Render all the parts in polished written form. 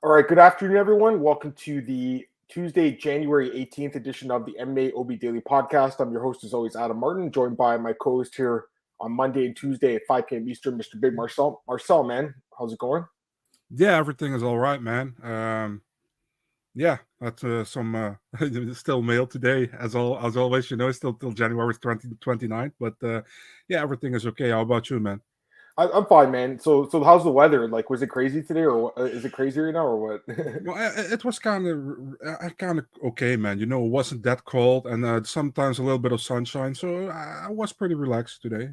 All right, good afternoon, everyone. Welcome to the Tuesday, January 18th edition of the MMAOB Daily Podcast. I'm your host, as always, Adam Martin, joined by my co-host here on Monday and Tuesday at 5 p.m. Eastern, Mr. Big Marcel. Marcel, man, how's it going? Yeah, everything is all right, man. That's some still mail today, as always. Still till January 29th, but yeah, everything is okay. How about you, man? I'm fine, man. So how's the weather? Like, was it crazy today, or is it crazy right now, or what? Well, it was kind of okay, man. It wasn't that cold, and sometimes a little bit of sunshine, so I was pretty relaxed today.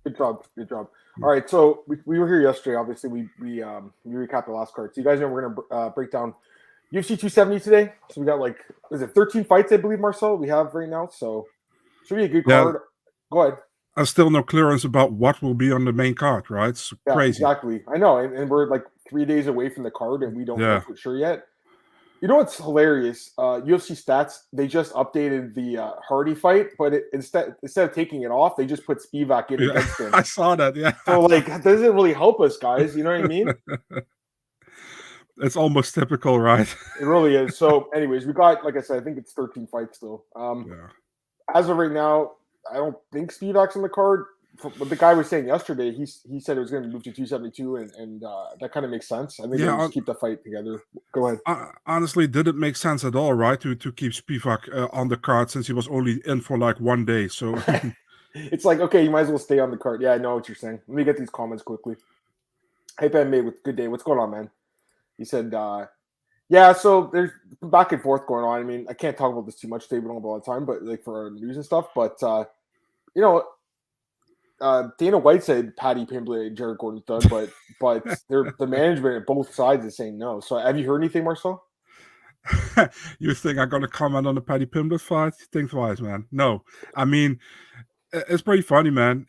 Good job, good job. All right, so we were here yesterday. Obviously, we recapped the last card. So you guys know we're gonna break down UFC 270 today. So we got is it 13 fights, I believe, Marcel, we have right now. So should be a good Yeah, card. Go ahead. still no clearance about what will be on the main card, right? It's Yeah, crazy. exactly. I know, and we're like 3 days away from the card, and we don't know Yeah. for sure yet. You know what's hilarious? UFC stats, they just updated the Hardy fight, but instead of taking it off, they just put Spivak in Yeah, against him. I saw that. Yeah. So that doesn't really help us, guys. You know what I mean? It's almost typical, right? It really is. So, anyways, we got, like I said, I think it's 13 fights still. Yeah. As of right now, I don't think Spivak's on the card. But the guy was saying yesterday, he said it was going to move to 272, and that kind of makes sense. I think they just keep the fight together. Go ahead. Honestly, did it make sense at all, right? To keep Spivak on the card since he was only in for like 1 day. So it's like, okay, you might as well stay on the card. Yeah, I know what you're saying. Let me get these comments quickly. Hey, Ben May with good day. What's going on, man? He said, yeah, so there's back and forth going on. I mean, I can't talk about this too much today. We don't have a lot of time, but like for our news and stuff. But, Dana White said Paddy Pimblett and Jared Gordon's done, but the management at both sides is saying no. So have you heard anything, Marcel? You think I'm going to comment on the Paddy Pimblett fight? Think twice, man. No. I mean, it's pretty funny, man.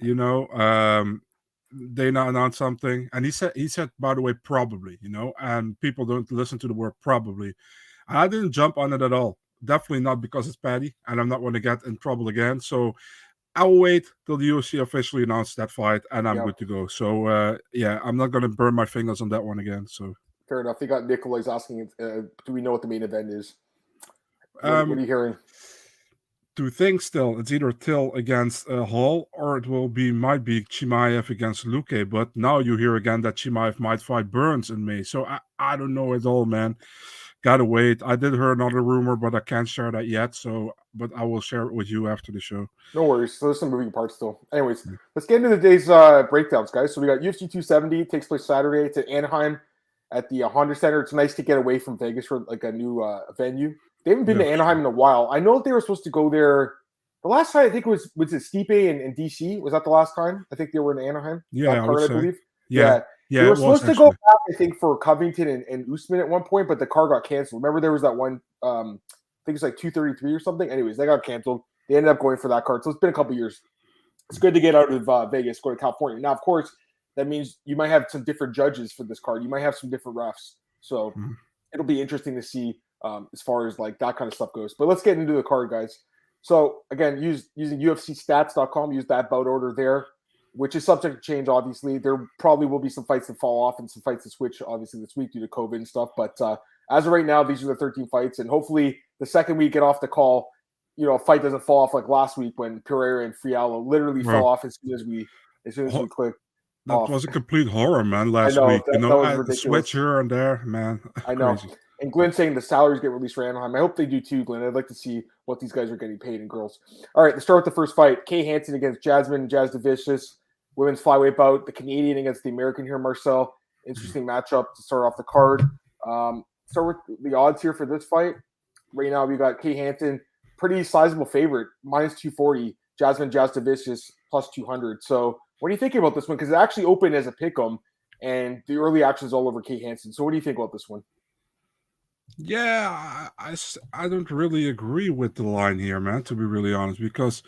They now announced something, and he said, by the way, probably, and people don't listen to the word probably. And I didn't jump on it at all. Definitely not because it's Paddy, and I'm not going to get in trouble again. So I'll wait till the UFC officially announced that fight, and I'm good to go. So, I'm not going to burn my fingers on that one again. So fair enough. They got Nikolai's asking, do we know what the main event is? What are you hearing? To think still, it's either Till against Hall, or it might be Chimaev against Luque. But now you hear again that Chimaev might fight Burns in May. So I don't know at all, man. Gotta wait. I did hear another rumor, but I can't share that yet. But I will share it with you after the show. No worries. So there's some moving parts still. Anyways, let's get into the day's breakdowns, guys. So we got UFC 270. Takes place Saturday. It's at Anaheim at the Honda Center. It's nice to get away from Vegas for like a new venue. They haven't been to Anaheim in a while. I know that they were supposed to go there. The last time I think was it Stipe and DC? Was that the last time? I think they were in Anaheim. Yeah, I believe. Yeah. They were supposed to go back, I think, for Covington and Usman at one point, but the car got canceled. Remember, there was that one, I think it's like 233 or something. Anyways, they got canceled. They ended up going for that card. So it's been a couple years. It's good to get out of Vegas, go to California. Now, of course, that means you might have some different judges for this card. You might have some different refs. So it'll be interesting to see as far as like that kind of stuff goes. But let's get into the card, guys. So again, using UFCstats.com, use that bout order there, which is subject to change, obviously. There probably will be some fights that fall off and some fights that switch, obviously, this week due to COVID and stuff. But as of right now, these are the 13 fights. And hopefully the second we get off the call, a fight doesn't fall off like last week when Pereira and Fiallo literally fell off as soon as we clicked. That was a complete horror, man, last week. That was ridiculous. Switch here and there, man. I know. Crazy. And Glenn saying the salaries get released for Anaheim. I hope they do too, Glenn. I'd like to see what these guys are getting paid and girls. All right, let's start with the first fight. Kay Hansen against Jazz Deiveson. Women's flyweight bout. The Canadian against the American here, Marcel. Interesting matchup to start off the card. Start with the odds here for this fight. Right now, we got Kay Hansen, pretty sizable favorite, minus 240. Jazz Deiveson plus 200. So what are you thinking about this one? Because it actually opened as a pick'em, and the early action is all over Kay Hansen. So what do you think about this one? Yeah, I don't really agree with the line here, man, to be really honest, because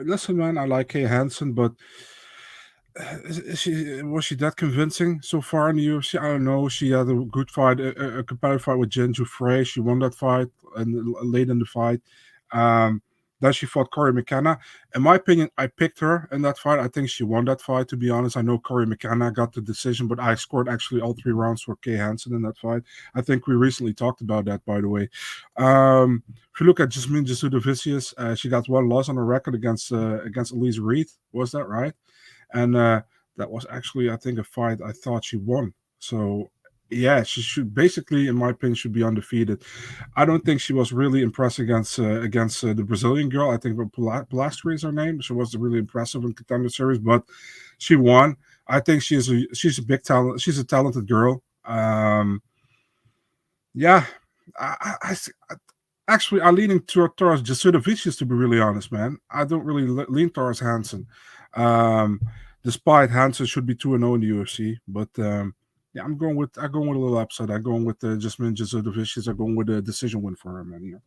listen, man, I like Kay Hansen, but was she that convincing so far in the UFC? I don't know. She had a good fight, a competitive fight with Jen Frey. She won that fight and late in the fight. Then she fought Corey McKenna. In my opinion, I picked her in that fight. I think she won that fight, to be honest. I know Corey McKenna got the decision, but I scored actually all 3 rounds for Kay Hansen in that fight. I think we recently talked about that, by the way. If you look at Jasmine Jasudavicius, she got 1 loss on her record against Elise Reed. Was that right? And that was actually, I think, a fight I thought she won. So yeah, she should basically, in my opinion, should be undefeated. I don't think she was really impressed against the Brazilian girl. I think Pilastri is her name. She was really impressive in Contender Series, but she won. I think she's a big talent. She's a talented girl. Yeah, I actually I'm leaning towards Jasudavicius, to be really honest, man. I don't really lean towards Hansen. Despite Hansen should be 2-0 in the UFC, but yeah, I'm going with a little upset. I'm going with Jasmine Jasudavicius. I'm going with a decision win for her, man.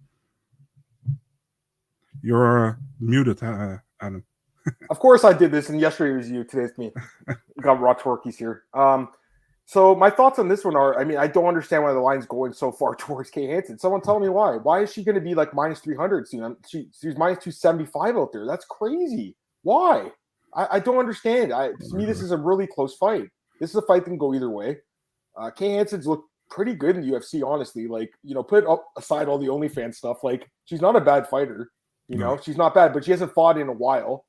You're muted, Adam. Of course I did this, and yesterday it was you. Today it's me. We got raw turkeys here. So my thoughts on this one are, I mean, I don't understand why the line's going so far towards Kay Hansen. Someone tell me why. Why is she going to be like minus 300 soon? She's minus 275 out there. That's crazy. Why? I don't understand. To me, this is a really close fight. This is a fight that can go either way. Kay Hansen's looked pretty good in the UFC, honestly. Like, put aside all the OnlyFans stuff. Like, she's not a bad fighter. She's not bad, but she hasn't fought in a while.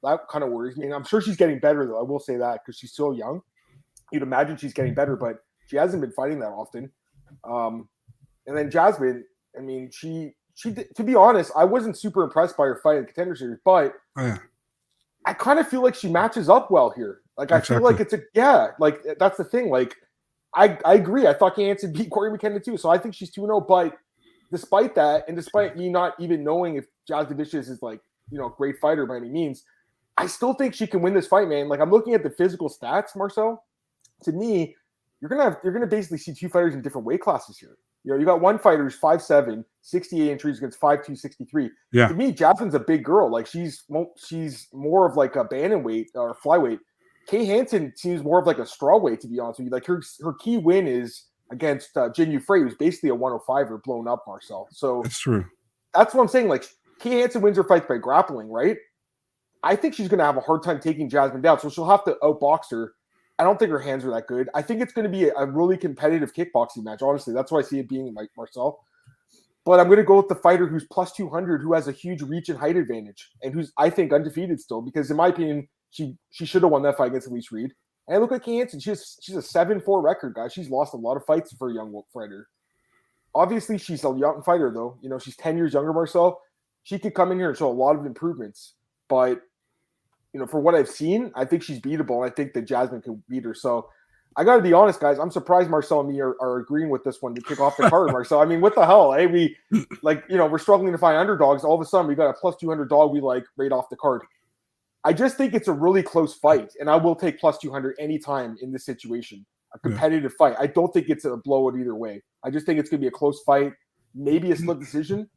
That kind of worries me. And I'm sure she's getting better, though. I will say that because she's so young. You'd imagine she's getting better, but she hasn't been fighting that often. And then Jasmine, I mean, she to be honest, I wasn't super impressed by her fight in the Contender Series, but I kind of feel like she matches up well here. Like, I feel like like that's the thing. Like, I agree. I thought Kay Hansen beat Corey McKenna too, so I think she's 2-0. But despite that, and despite me not even knowing if Jasudavicius is like, a great fighter by any means, I still think she can win this fight, man. Like, I'm looking at the physical stats, Marcel. To me, you're gonna basically see 2 fighters in different weight classes here. You got one fighter who's 5'7", 68 inches against 5'2", 63. Yeah. To me, Jasmine's a big girl. Like, she's more of like a bantamweight or flyweight. Kay Hansen seems more of like a strawweight, to be honest with you. Like, her key win is against Jin Yufrey, who's basically a 105er blown up, Marcel. So that's true. That's what I'm saying. Like, Kay Hansen wins her fights by grappling, right? I think she's going to have a hard time taking Jasmine down, so she'll have to outbox her. I don't think her hands are that good. I think it's going to be a really competitive kickboxing match, honestly. That's why I see it being like Marcel. But I'm going to go with the fighter who's plus 200, who has a huge reach and height advantage, and who's, I think, undefeated still, because in my opinion, she should have won that fight against Elise Reed. And look at Kay Hansen. She's a 7-4 record, guys. She's lost a lot of fights for a young fighter. Obviously, she's a young fighter, though. She's 10 years younger, Marcel. She could come in here and show a lot of improvements. But for what I've seen, I think she's beatable, and I think that Jasmine can beat her. So I got to be honest, guys. I'm surprised Marcel and me are agreeing with this one to kick off the card, Marcel. I mean, what the hell? Hey, we're struggling to find underdogs. All of a sudden, we got a plus 200 dog we like right off the card. I just think it's a really close fight, and I will take plus 200 anytime in this situation. A competitive fight. I don't think it's a blowout either way. I just think it's going to be a close fight, maybe a split decision,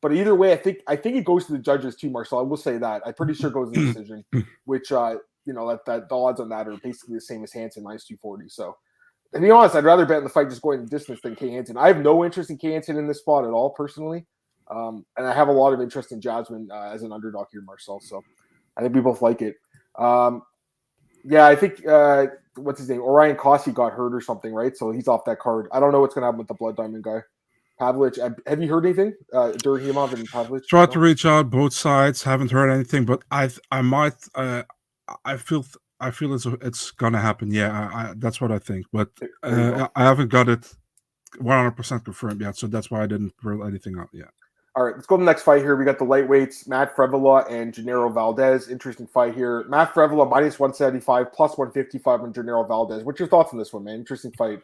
But either way, I think it goes to the judges too, Marcel. I will say that. I'm pretty sure it goes to the decision, which that the odds on that are basically the same as Hansen, minus 240. So to be honest, I'd rather bet on the fight just going the distance than Kay Hansen. I have no interest in Kay Hansen in this spot at all, personally. And I have a lot of interest in Jasmine as an underdog here, Marcel. So I think we both like it. I think what's his name? Orion Kossi got hurt or something, right? So he's off that card. I don't know what's going to happen with the Blood Diamond guy. Pavlich, have you heard anything? Durhimov and Pavlich? Tried to reach out both sides. Haven't heard anything, but I feel it's gonna happen. Yeah, that's what I think. But I haven't got it 100% confirmed yet, so that's why I didn't rule anything out yet. All right, let's go to the next fight here. We got the lightweights, Matt Frevola and Gennaro Valdez. Interesting fight here. Matt Frevola minus 175, plus 155 on Gennaro Valdez. What's your thoughts on this one, man? Interesting fight.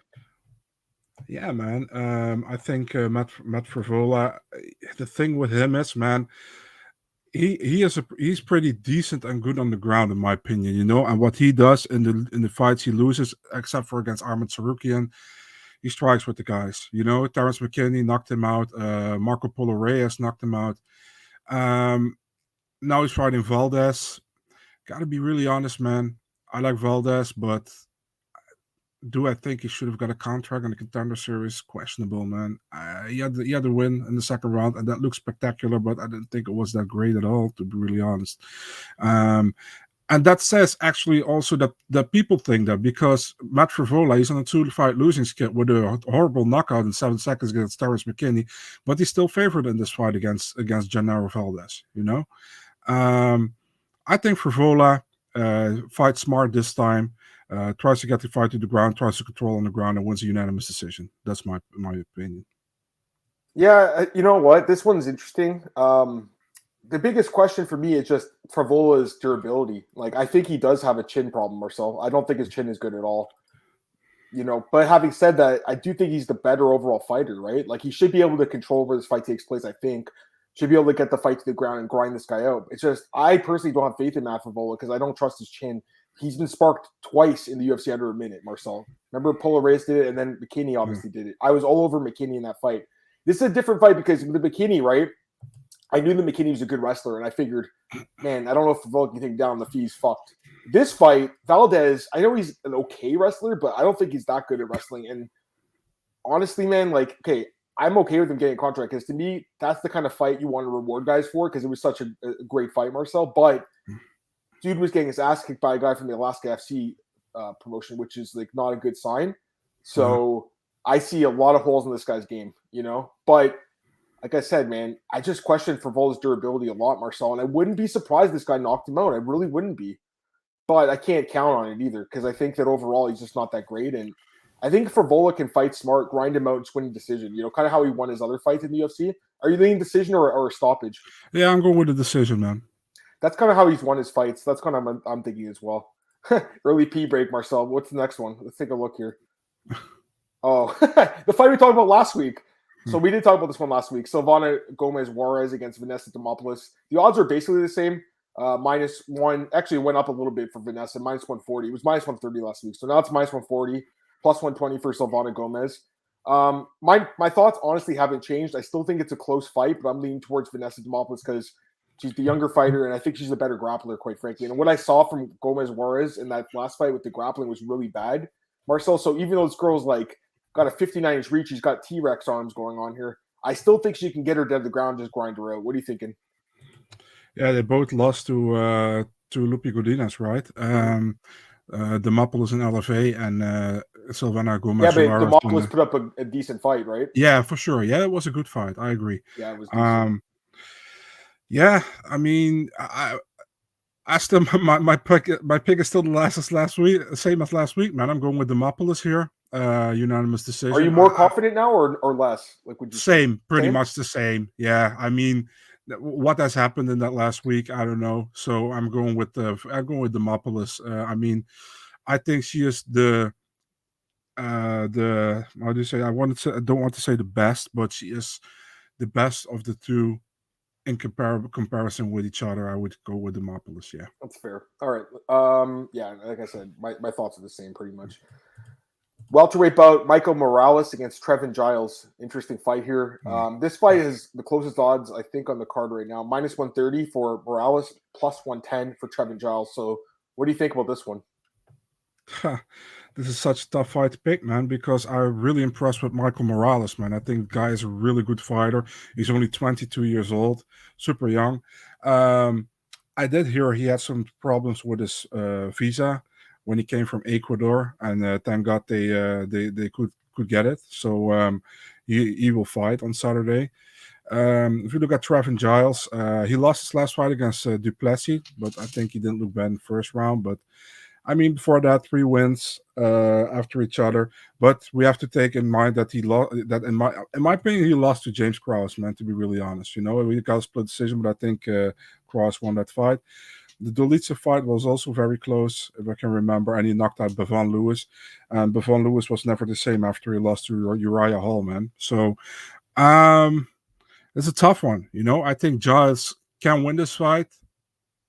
Yeah, man. I think Matt Frevola. The thing with him is, man, he's pretty decent and good on the ground, in my opinion. And what he does in the fights he loses, except for against Arman Tsarukyan, he strikes with the guys. Terrence McKinney knocked him out. Marco Polo Reyes knocked him out. Now he's fighting Valdez. Got to be really honest, man. I like Valdez, but Do I think he should have got a contract in the Contender Series? Questionable, man. He had the win in the second round, and that looks spectacular, but I didn't think it was that great at all, to be really honest. Um, and that says actually also that people think that because Matt Frivola, he's on a 2-fight losing skid with a horrible knockout in 7 seconds against Terrence McKinney, but he's still favored in this fight against Gennaro Valdez. Um, I think Frivola fights smart this time. Tries to get the fight to the ground, tries to control on the ground, and wins a unanimous decision. That's my opinion. Yeah, you know what? This one's interesting. The biggest question for me is just Fravola's durability. Like, I think he does have a chin problem, Marcel. I don't think his chin is good at all. But having said that, I do think he's the better overall fighter, right? Like, he should be able to control where this fight takes place, I think. Should be able to get the fight to the ground and grind this guy out. It's just, I personally don't have faith in Matt Frivola because I don't trust his chin. He's been sparked twice in the UFC under a minute, Marcel. Remember, Polo Reyes did it, and then McKinney obviously did it. I was all over McKinney in that fight. This is a different fight because with the McKinney, right? I knew that McKinney was a good wrestler, and I figured, man, I don't know if Frivola can take down the fees. Fucked. This fight, Valdez, I know he's an okay wrestler, but I don't think he's that good at wrestling. And honestly, man, like, okay, I'm okay with him getting a contract because to me, that's the kind of fight you want to reward guys for because it was such a great fight, Marcel. But dude was getting his ass kicked by a guy from the Alaska FC promotion, which is like not a good sign. So I see a lot of holes in this guy's game, But like I said, man, I just question Frivola's durability a lot, Marcel, and I wouldn't be surprised this guy knocked him out. I really wouldn't be. But I can't count on it either because I think that overall he's just not that great. And I think Frivola can fight smart, grind him out, and win a decision. Kind of how he won his other fights in the UFC. Are you leaning decision or a stoppage? Yeah, I'm going with the decision, man. That's kind of how he's won his fights. That's kind of I'm thinking as well. Early pee break, Marcel. What's the next one? Let's take a look here. Oh, the fight we talked about last week. So we did talk about this one last week. Silvana Gomez Juarez against Vanessa Demopolis. The odds are basically the same. -1. Actually, it went up a little bit for Vanessa. -140. It was -130 last week. So now it's -140. +120 for Silvana Gomez. My thoughts honestly haven't changed. I still think it's a close fight, but I'm leaning towards Vanessa Demopolis because she's the younger fighter, and I think she's a better grappler, quite frankly. And what I saw from Gomez Juarez in that last fight with the grappling was really bad, Marcel. So even though this girl's like got a 59-inch reach, she's got T-Rex arms going on here. I still think she can get her dead to the ground, just grind her out. What are you thinking? Yeah, they both lost to Lupi Godinez, right? Demopolis and LFA and Silvana Gomez. Yeah, but Demopolis put up a decent fight, right? Yeah, for sure. Yeah, it was a good fight. I agree. Yeah, it was decent. Yeah, I mean, I still my pick is still last week, same as last week, man. I'm going with Demopolis here. Unanimous decision. Are you more confident now or less? Like, would you same, pretty much the same. Yeah, I mean, what has happened in that last week, I don't know. So I'm going with Demopolis. I mean, I think she is the how do you say? I don't want to say the best, but she is the best of the two in comparison with each other. I would go with Demopolis. Yeah, that's fair. All right. Yeah, like I said, my thoughts are the same pretty much. Welterweight bout, Michael Morales against Trevin Giles. Interesting fight here. This fight is the closest odds, I think, on the card right now. -130 for Morales, +110 for Trevin Giles. So what do you think about this one? This is such a tough fight to pick, man, because I'm really impressed with Michael Morales, man. I think the guy is a really good fighter. He's only 22 years old, super young. I did hear he had some problems with his visa when he came from Ecuador, and thank God they could get it. So he will fight on Saturday. If you look at Trevin Giles, he lost his last fight against Duplessis, but I think he didn't look bad in the first round. But I mean, before that, 3 wins after each other. But we have to take in mind that he lost. That in my opinion, he lost to James Krause. Man, to be really honest, we got a split decision, but I think Krause won that fight. The Dolitza fight was also very close, if I can remember, and he knocked out Bevon Lewis. And Bevon Lewis was never the same after he lost to Uriah Hall, man. So it's a tough one. I think Giles can win this fight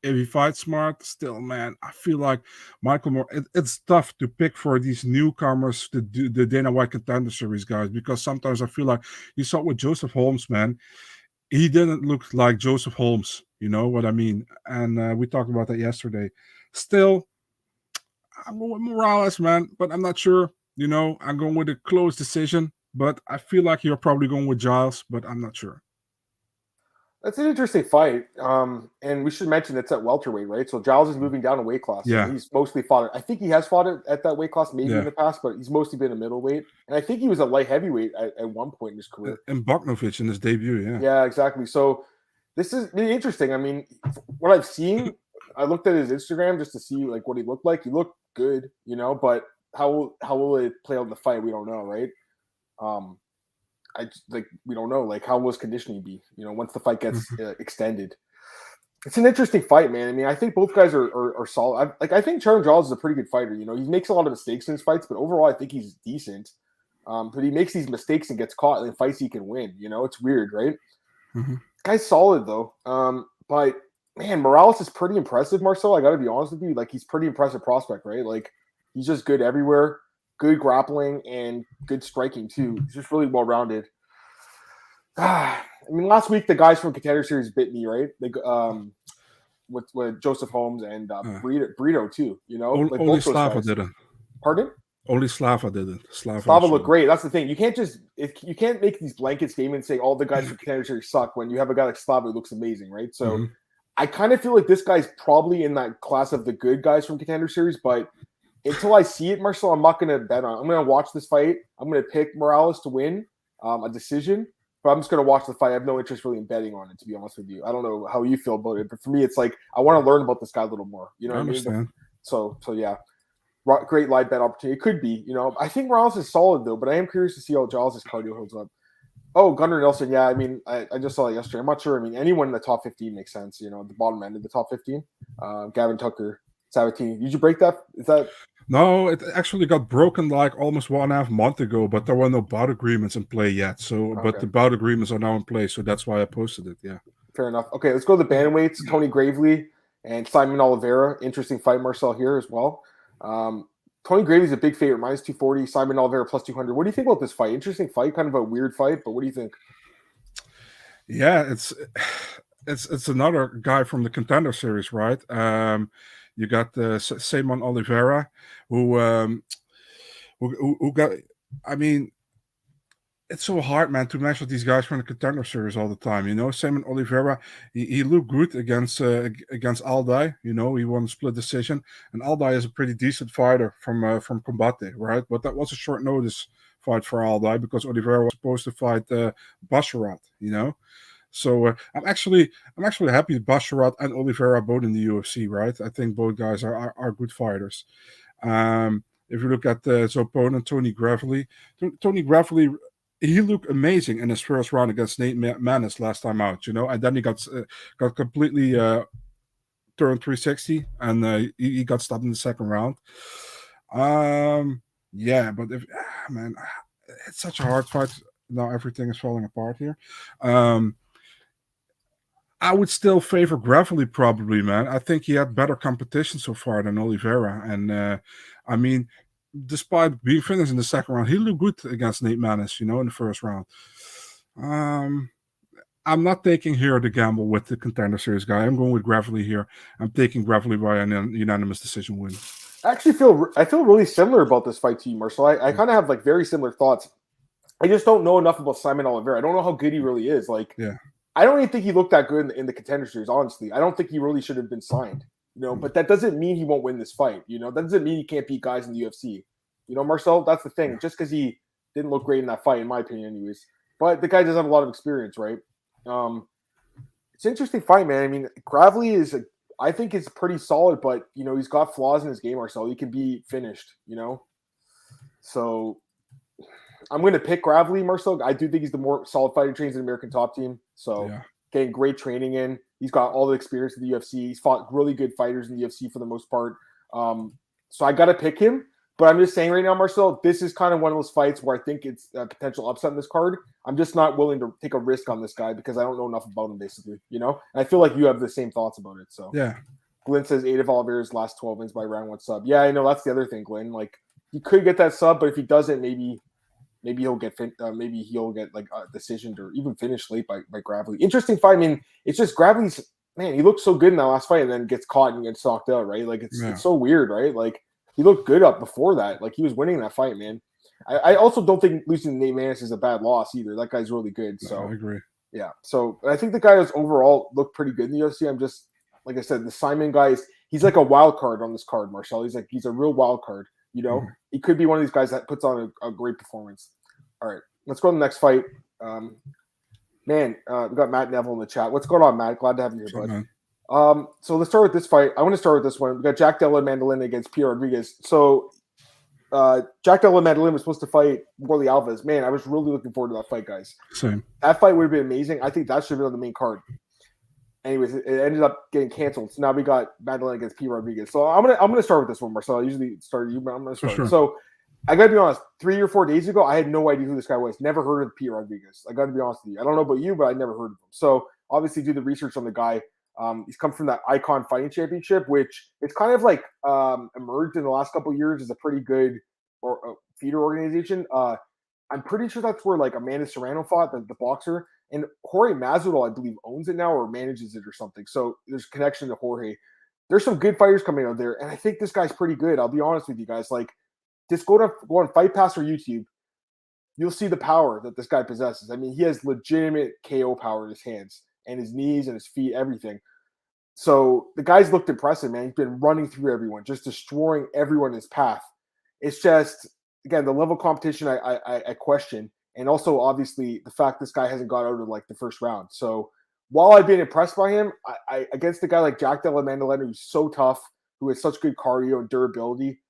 if he fights smart. Still, man, I feel like it's tough to pick for these newcomers to do the Dana White Contender Series guys, because sometimes I feel like you saw with Joseph Holmes, man. He didn't look like Joseph Holmes, you know what I mean? And we talked about that yesterday. Still, I'm going with Morales, man, but I'm not sure I'm going with a close decision, but I feel like you're probably going with Giles, but I'm not sure. That's an interesting fight. And we should mention it's at welterweight, right? So Giles is moving down a weight class. Yeah. And he's mostly fought. I think he has fought at that weight class maybe Yeah. in the past, but he's mostly been a middleweight. And I think he was a light heavyweight at one point in his career. And Bogdanovic in his debut, yeah. Yeah, exactly. So this is really interesting. I mean, what I've seen, I looked at his Instagram just to see like what he looked like. He looked good, but how will it play out in the fight? We don't know, right? We don't know. Like, how will his conditioning be? Once the fight gets extended, it's an interesting fight, man. I mean, I think both guys are solid. I think Trevin Giles is a pretty good fighter. He makes a lot of mistakes in his fights, but overall, I think he's decent. But he makes these mistakes and gets caught in fights he can win. It's weird, right? Mm-hmm. Guy's solid though. But man, Morales is pretty impressive, Marcel. I got to be honest with you. Like, he's pretty impressive prospect, right? Like, he's just good everywhere. Good grappling and good striking too. He's just really well rounded. I mean, last week the guys from Contender Series bit me, right? They with Joseph Holmes and Brito too. Only Slava didn't. Pardon? Only Slava didn't. Slava looked great. That's the thing. You can't make these blanket statements saying all the guys from Contender Series suck when you have a guy like Slava who looks amazing, right? So I kind of feel like this guy's probably in that class of the good guys from Contender Series, but until I see it, Marcel, I'm not going to bet on it. I'm going to watch this fight. I'm going to pick Morales to win a decision, but I'm just going to watch the fight. I have no interest really in betting on it, to be honest with you. I don't know how you feel about it, but for me, it's like I want to learn about this guy a little more. You know what I mean? So yeah, great live bet opportunity. It could be. I think Morales is solid though, but I am curious to see how Giles' cardio holds up. Oh, Gunnar Nelson. Yeah, I mean, I just saw it yesterday. I'm not sure. I mean, anyone in the top 15 makes sense. The bottom end of the top 15. Gavin Tucker, Sabatini. Did you break that? Is that? No, it actually got broken like almost 1.5 months ago, but there were no bout agreements in play yet. So, okay. But the bout agreements are now in place, so that's why I posted it. Yeah. Fair enough. Okay, let's go to the bantamweights. Tony Gravely and Simon Oliveira. Interesting fight, Marcel, here as well. Tony Gravely's a big favorite, minus 240. Simon Oliveira plus 200. What do you think about this fight? Interesting fight, kind of a weird fight, but what do you think? Yeah, it's another guy from the Contender Series, right? You got Simon Oliveira, who got. I mean, it's so hard, man, to match with these guys from the Contender Series all the time. Simon Oliveira, he looked good against Aldai. He won a split decision, and Aldai is a pretty decent fighter from Combate, right? But that was a short notice fight for Aldai because Oliveira was supposed to fight Basharat, So I'm actually happy Basharat and Oliveira are both in the UFC, right? I think both guys are good fighters. If you look at his opponent, Tony Gravely, he looked amazing in his first round against Nate Maness last time out, and then he got completely turned 360 and he got stopped in the second round. Yeah, but man, it's such a hard fight. Now everything is falling apart here. I would still favor Gravely probably, man. I think he had better competition so far than Oliveira. And, I mean, despite being finished in the second round, he looked good against Nate Maness, in the first round. I'm not taking here the gamble with the Contender Series guy. I'm going with Gravely here. I'm taking Gravely by an unanimous decision win. I feel really similar about this fight to you, Marcel. I kind of have like very similar thoughts. I just don't know enough about Simon Oliveira. I don't know how good he really is. Like, yeah. I don't even think he looked that good in the Contender Series, honestly. I don't think he really should have been signed, but that doesn't mean he won't win this fight. That doesn't mean he can't beat guys in the UFC. Marcel, that's the thing. Just because he didn't look great in that fight, in my opinion, anyways. But the guy does have a lot of experience, right? It's an interesting fight, man. I mean, Gravely I think it's pretty solid, but, he's got flaws in his game, Marcel. He can be finished, So I'm going to pick Gravely, Marcel. I do think he's the more solid fighter, trains in the American Top Team. So getting great training in. He's got all the experience in the UFC. He's fought really good fighters in the UFC for the most part. So I got to pick him. But I'm just saying right now, Marcel, this is kind of one of those fights where I think it's a potential upset in this card. I'm just not willing to take a risk on this guy because I don't know enough about him, basically. And I feel like you have the same thoughts about it. So yeah. Glenn says 8 of Oliveira's last 12 wins by round 1 sub. Yeah, I know that's the other thing, Glenn. Like, he could get that sub, but if he doesn't, maybe he'll get like a decision or even finish late by Gravely. Interesting fight. I mean, it's just Gravely's, man, he looked so good in that last fight and then gets caught and gets knocked out, right? Like, it's so weird, right? Like, he looked good up before that. Like, he was winning that fight, man. I also don't think losing to Nate Maness is a bad loss either. That guy's really good. So I agree. Yeah. So I think the guy has overall looked pretty good in the UFC. I'm just, like I said, the Simon guy he's like a wild card on this card, Marcel. He's a real wild card. He could be one of these guys that puts on a great performance. All right, let's go to the next fight. We got Matt Neville in the chat. What's going on, Matt? Glad to have you here, bud. So let's start with this fight. I want to start with this one. We got Jack Della Mandolin against Pierre Rodriguez. So Jack Della Mandolin was supposed to fight Warley Alves. Man, I was really looking forward to that fight, guys. Same. That fight would have been amazing. I think that should have been on the main card. Anyways, it ended up getting canceled. So now we got Mandolin against Pierre Rodriguez. So I'm gonna start with this one, Marcel. I usually start you, but I'm gonna start. Sure. So I gotta be honest. 3 or 4 days ago, I had no idea who this guy was. Never heard of Pierre Rodriguez. I gotta be honest with you. I don't know about you, but I never heard of him. So obviously, do the research on the guy. He's come from that Icon Fighting Championship, which it's kind of like emerged in the last couple of years as a pretty good feeder organization. I'm pretty sure that's where like Amanda Serrano fought, the boxer, and Jorge Masvidal, I believe, owns it now or manages it or something. So there's a connection to Jorge. There's some good fighters coming out there, and I think this guy's pretty good. I'll be honest with you guys. Like, just go on Fight Pass or YouTube. You'll see the power that this guy possesses. I mean, he has legitimate KO power in his hands and his knees and his feet, everything. So the guy's looked impressive, man. He's been running through everyone, just destroying everyone in his path. It's just, again, the level of competition I question. And also, obviously, the fact this guy hasn't got out of, like, the first round. So while I've been impressed by him, I against a guy like Jack Della Mandolin, who's so tough, who has such good cardio and durability,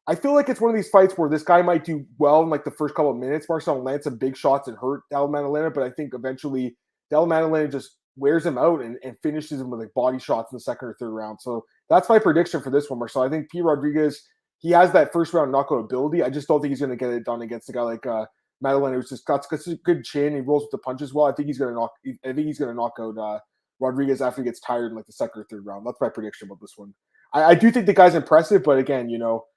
I feel like it's one of these fights where this guy might do well in, like, the first couple of minutes. Marcel land some big shots and hurt Della Mandolin, but I think eventually Della Mandolin just wears him out and finishes him with, like, body shots in the second or third round. So that's my prediction for this one, Marcel. I think P. Rodriguez, he has that first round knockout ability. I just don't think he's going to get it done against a guy like Mandolin, who's just got a good chin. He rolls with the punches well. I think he's going to knock out Rodriguez after he gets tired in, like, the second or third round. That's my prediction about this one. I do think the guy's impressive, but again,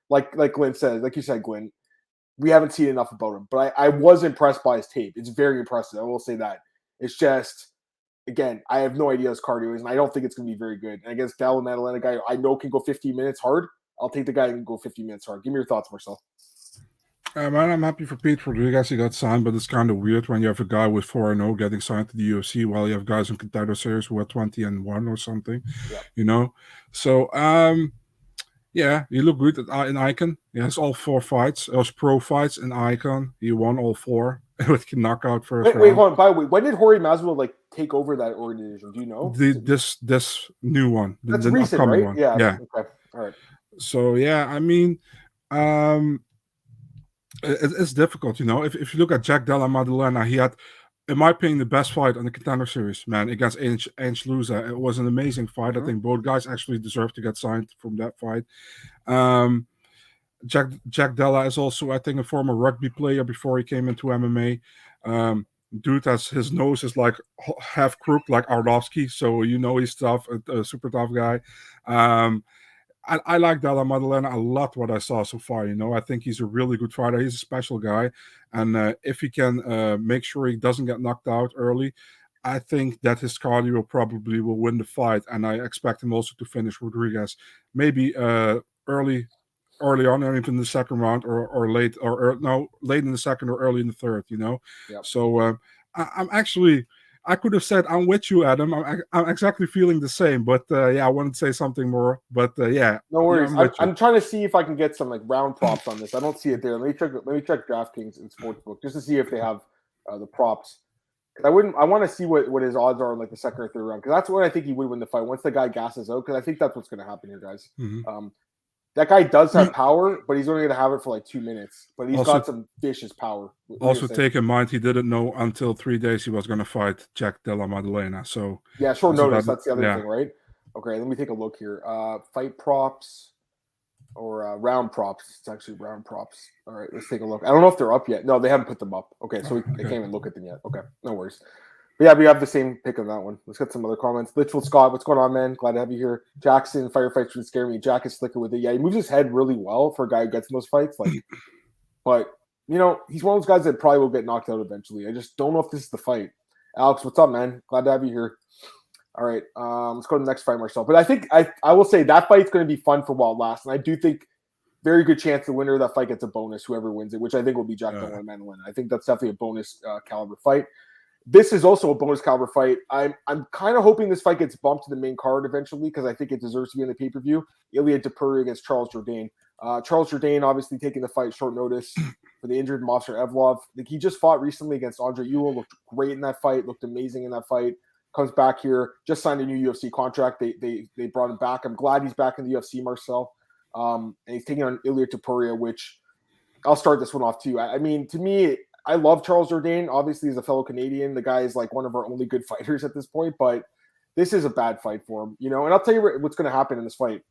like Glenn said, like you said, Glenn, we haven't seen enough about him. But I was impressed by his tape. It's very impressive. I will say that. It's just, again, I have no idea his cardio is, and I don't think it's going to be very good. And against Della Mandolin, a guy I know can go 15 minutes hard, I'll take the guy who can go 15 minutes hard. Give me your thoughts, Marcel. Man, I'm happy for Pete Rodriguez. He got signed, but it's kind of weird when you have a guy with 4-0 getting signed to the UFC while you have guys in contender series who are 20-1 or something, So, yeah, he looked good in Icon. He has all 4 fights. It was pro fights in Icon. He won all 4 with knockout first round. Wait, hold on. By the way, when did Jorge Masvidal, like, take over that organization? Do you know? This new one. That's the recent, upcoming right? one. Yeah. Okay. All right. So, yeah, I mean, it's difficult, If you look at Jack Della Maddalena, he had, in my opinion, the best fight on the contender series, man, against Ange Luza. It was an amazing fight. Mm-hmm. I think both guys actually deserve to get signed from that fight. Jack Della is also, I think, a former rugby player before he came into MMA. Dude has his nose is like half crooked, like Arlovsky, so he's tough, a super tough guy. I like Della Maddalena a lot, what I saw so far. I think he's a really good fighter. He's a special guy. And if he can make sure he doesn't get knocked out early, I think that his cardio probably will win the fight. And I expect him also to finish Rodriguez. Maybe early on, or even in the second round, or late, late in the second or early in the third, Yep. So I'm actually... I could have said I'm with you, Adam. I'm exactly feeling the same, but I wanted to say something more. But yeah, no worries. I'm trying to see if I can get some, like, round props on this. I don't see it there. Let me check DraftKings and Sportsbook just to see if they have the props. I want to see what his odds are in, like, the second or third round, because that's when I think he would win the fight once the guy gasses out. Because I think that's what's going to happen here, guys. Mm-hmm. That guy does have power, but he's only going to have it for like 2 minutes. But he's got some vicious power. Also, take in mind he didn't know until 3 days he was going to fight Jack Della Maddalena. So yeah, short notice. That's the other thing, right? Okay, let me take a look here. Fight props or round props. It's actually round props. All right, let's take a look. I don't know if they're up yet. No, they haven't put them up. Okay, so they can't even look at them yet. Okay, no worries. But yeah, we have the same pick on that one. Let's get some other comments. Litchfield Scott, what's going on, man? Glad to have you here. Jackson, firefights would scare me. Jack is slicker with it. Yeah, he moves his head really well for a guy who gets in those fights. Like, but he's one of those guys that probably will get knocked out eventually. I just don't know if this is the fight. Alex, what's up, man? Glad to have you here. All right, let's go to the next fight, Marcel. But I think I will say that fight's going to be fun for while it lasts, and I do think very good chance the winner of that fight gets a bonus, whoever wins it, which I think will be Jack Dolan and Mandolin. I think that's definitely a bonus caliber fight. This is also a bonus caliber fight. I'm kind of hoping this fight gets bumped to the main card eventually because I think it deserves to be in the pay-per-view. Iliad Topuria against Charles Jourdain. Charles Jourdain obviously taking the fight short notice for the injured Mosher Evlov. Like, he just fought recently against Andre Ewell, looked great in that fight, looked amazing in that fight. Comes back here, just signed a new UFC contract. They brought him back. I'm glad he's back in the UFC, Marcel. And he's taking on Iliad Topuria, which I'll start this one off too. I mean, to me, I love Charles Jourdain. Obviously, he's a fellow Canadian. The guy is like one of our only good fighters at this point, but this is a bad fight for him, you know. And I'll tell you what's going to happen in this fight.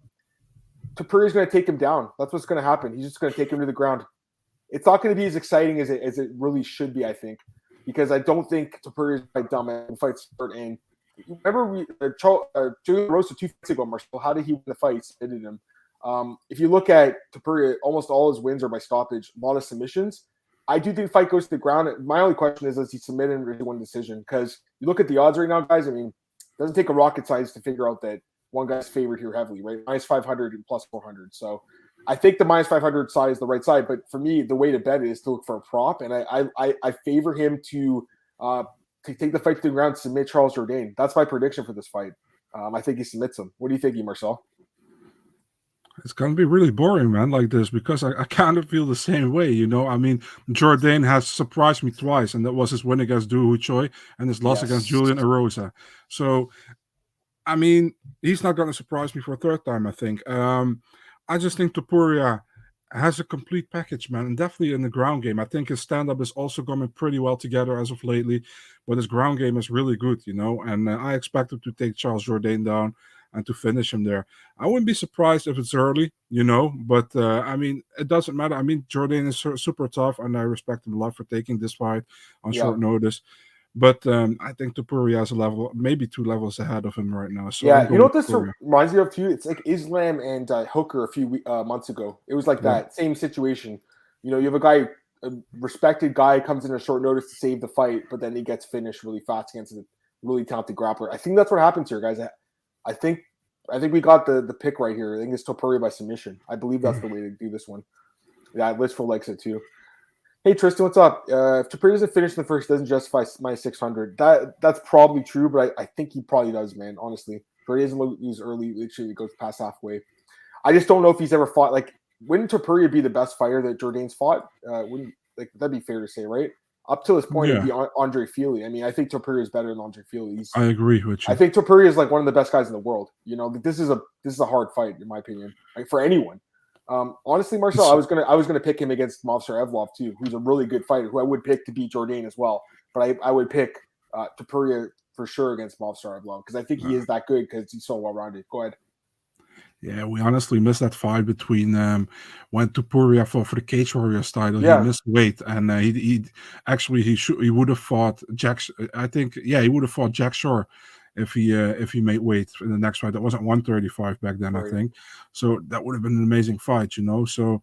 Topuria is going to take him down. That's what's going to happen. He's just going to take him to the ground. It's not going to be as exciting as it really should be, I think, because I don't think Topuria is quite dumb and fight start. And remember, Julian Rosa 2 fights ago, Marcel, how did he win the fight? He submitted him. If you look at Topuria, almost all his wins are by stoppage, a lot of submissions. I do think the fight goes to the ground. My only question is, does he submit and really win decision? Because you look at the odds right now, guys. I mean, it doesn't take a rocket science to figure out that one guy's favored here heavily, right? Minus 500 and plus 400. So I think the minus 500 side is the right side. But for me, the way to bet it is to look for a prop. And I favor him to take the fight to the ground, submit Charles Jourdain. That's my prediction for this fight. I think he submits him. What do you think, Marcel? It's going to be really boring, man, like this, because I kind of feel the same way, you know. I mean, Jourdain has surprised me twice, and that was his win against Du Hu Choi and his loss against Julian Erosa. So, I mean, he's not going to surprise me for a third time, I think. I just think Topuria has a complete package, man, and definitely in the ground game. I think his stand-up is also coming pretty well together as of lately, but his ground game is really good, you know, and I expect him to take Charles Jourdain down and to finish him there. I wouldn't be surprised if it's early, you know, but I mean, it doesn't matter. I mean, Jourdain is super tough, and I respect him a lot for taking this fight on short notice. But I think Topuria is a level, maybe 2 levels ahead of him right now. So yeah, you know what this reminds me of too? It's like Islam and Hooker a few months ago. It was like that same situation. You know, you have a respected guy comes in a short notice to save the fight, but then he gets finished really fast against a really talented grappler. I think that's what happens here, guys. I think we got the pick right here. I think it's Topuria by submission. I believe that's the way to do this one. Yeah, Listful likes it too. Hey Tristan, what's up? If Topuria doesn't finish in the first, doesn't justify minus 600. That's probably true, but I think he probably does, man. Honestly, if he doesn't lose early, literally goes past halfway. I just don't know if he's ever fought. Like, wouldn't Topuria be the best fighter that Jourdain's fought? Wouldn't that'd be fair to say, right? Up to this point, it'd be Andre Fili. I mean, I think Topuria is better than Andre Fili. I agree with you. I think Topuria is like one of the best guys in the world. You know, this is a hard fight in my opinion, like, for anyone. Honestly, Marcel, I was gonna pick him against Mosher Evlov too, who's a really good fighter, who I would pick to beat Jourdain as well. But I would pick Topuria for sure against Mosher Evlov because I think he is that good because he's so well rounded. Go ahead. Yeah, we honestly missed that fight between when Topuria fought for the Cage Warriors title. He missed weight, and he would have fought Jack. I think he would have fought Jack Shore if he made weight in the next fight. That wasn't 135 back then, I think. So that would have been an amazing fight, you know. So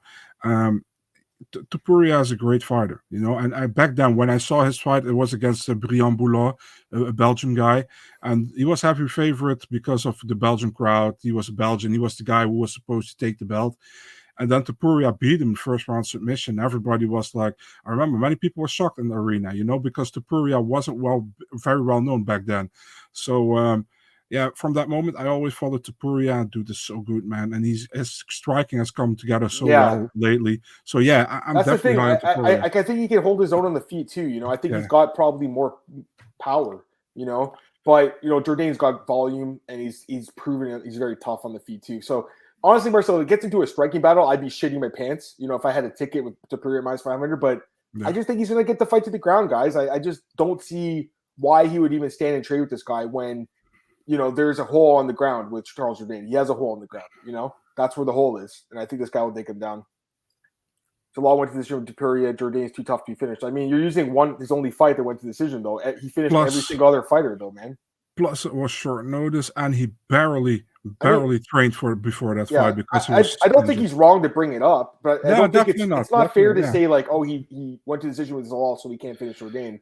Topuria is a great fighter, you know. And back then, when I saw his fight, it was against Brian Boulard, a Belgian guy, and he was heavy favorite because of the Belgian crowd. He was a Belgian. He was the guy who was supposed to take the belt. And then Topuria beat him in first round submission. Everybody was like, I remember many people were shocked in the arena, you know, because Topuria wasn't very well known back then. So from that moment, I always followed Topuria. Dude is so good, man, and his striking has come together so well lately. So I'm that's definitely high on Topuria. I think he can hold his own on the feet too. You know, I think he's got probably more power. You know, but you know, Jourdain's got volume, and he's proven he's very tough on the feet too. So honestly, Marcel, if it gets into a striking battle, I'd be shitting my pants. You know, if I had a ticket with Topuria at minus 500, but I just think he's going to get the fight to the ground, guys. I just don't see why he would even stand and trade with this guy when, you know, there's a hole on the ground with Charles Jourdain. He has a hole in the ground, you know? That's where the hole is. And I think this guy will take him down. Jalal went to decision with Topuria. Jourdain's too tough to be finished. I mean, you're using his only fight that went to decision, though. He finished every single other fighter, though, man. Plus, it was short notice, and he barely trained for it before that fight because I don't think he's wrong to bring it up, but I don't think it's not fair to say like, oh, he went to decision with Jalal, so he can't finish Jourdain.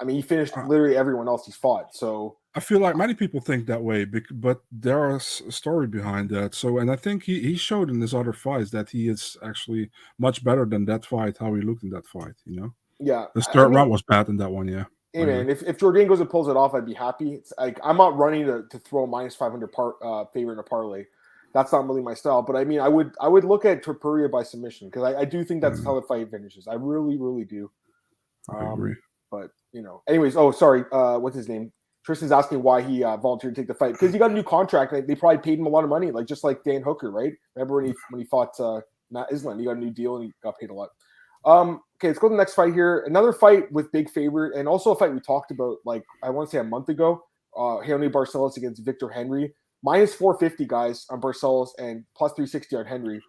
I mean, he finished literally everyone else he's fought. So I feel like many people think that way, but there's a story behind that. So, and I think he showed in his other fights that he is actually much better than that fight. How he looked in that fight, Yeah, The I third mean, round was bad in that one. Yeah, hey I agree. man, if Jourdain goes and pulls it off, I'd be happy. It's like I'm not running to throw a minus 500 favor in a parlay. That's not really my style. But I mean, I would look at Topuria by submission because I do think that's how the fight finishes. I really really do. I agree. But anyways. Oh, sorry. What's his name? Tristan's asking why he volunteered to take the fight because he got a new contract. They probably paid him a lot of money, like just like Dan Hooker, right? Remember when he fought Matt Island, he got a new deal and he got paid a lot. Okay, let's go to the next fight here. Another fight with big favorite, and also a fight we talked about, like I want to say a month ago. Henry Barcelos against Victor Henry, minus 450 guys on Barcelos and plus 360 on Henry.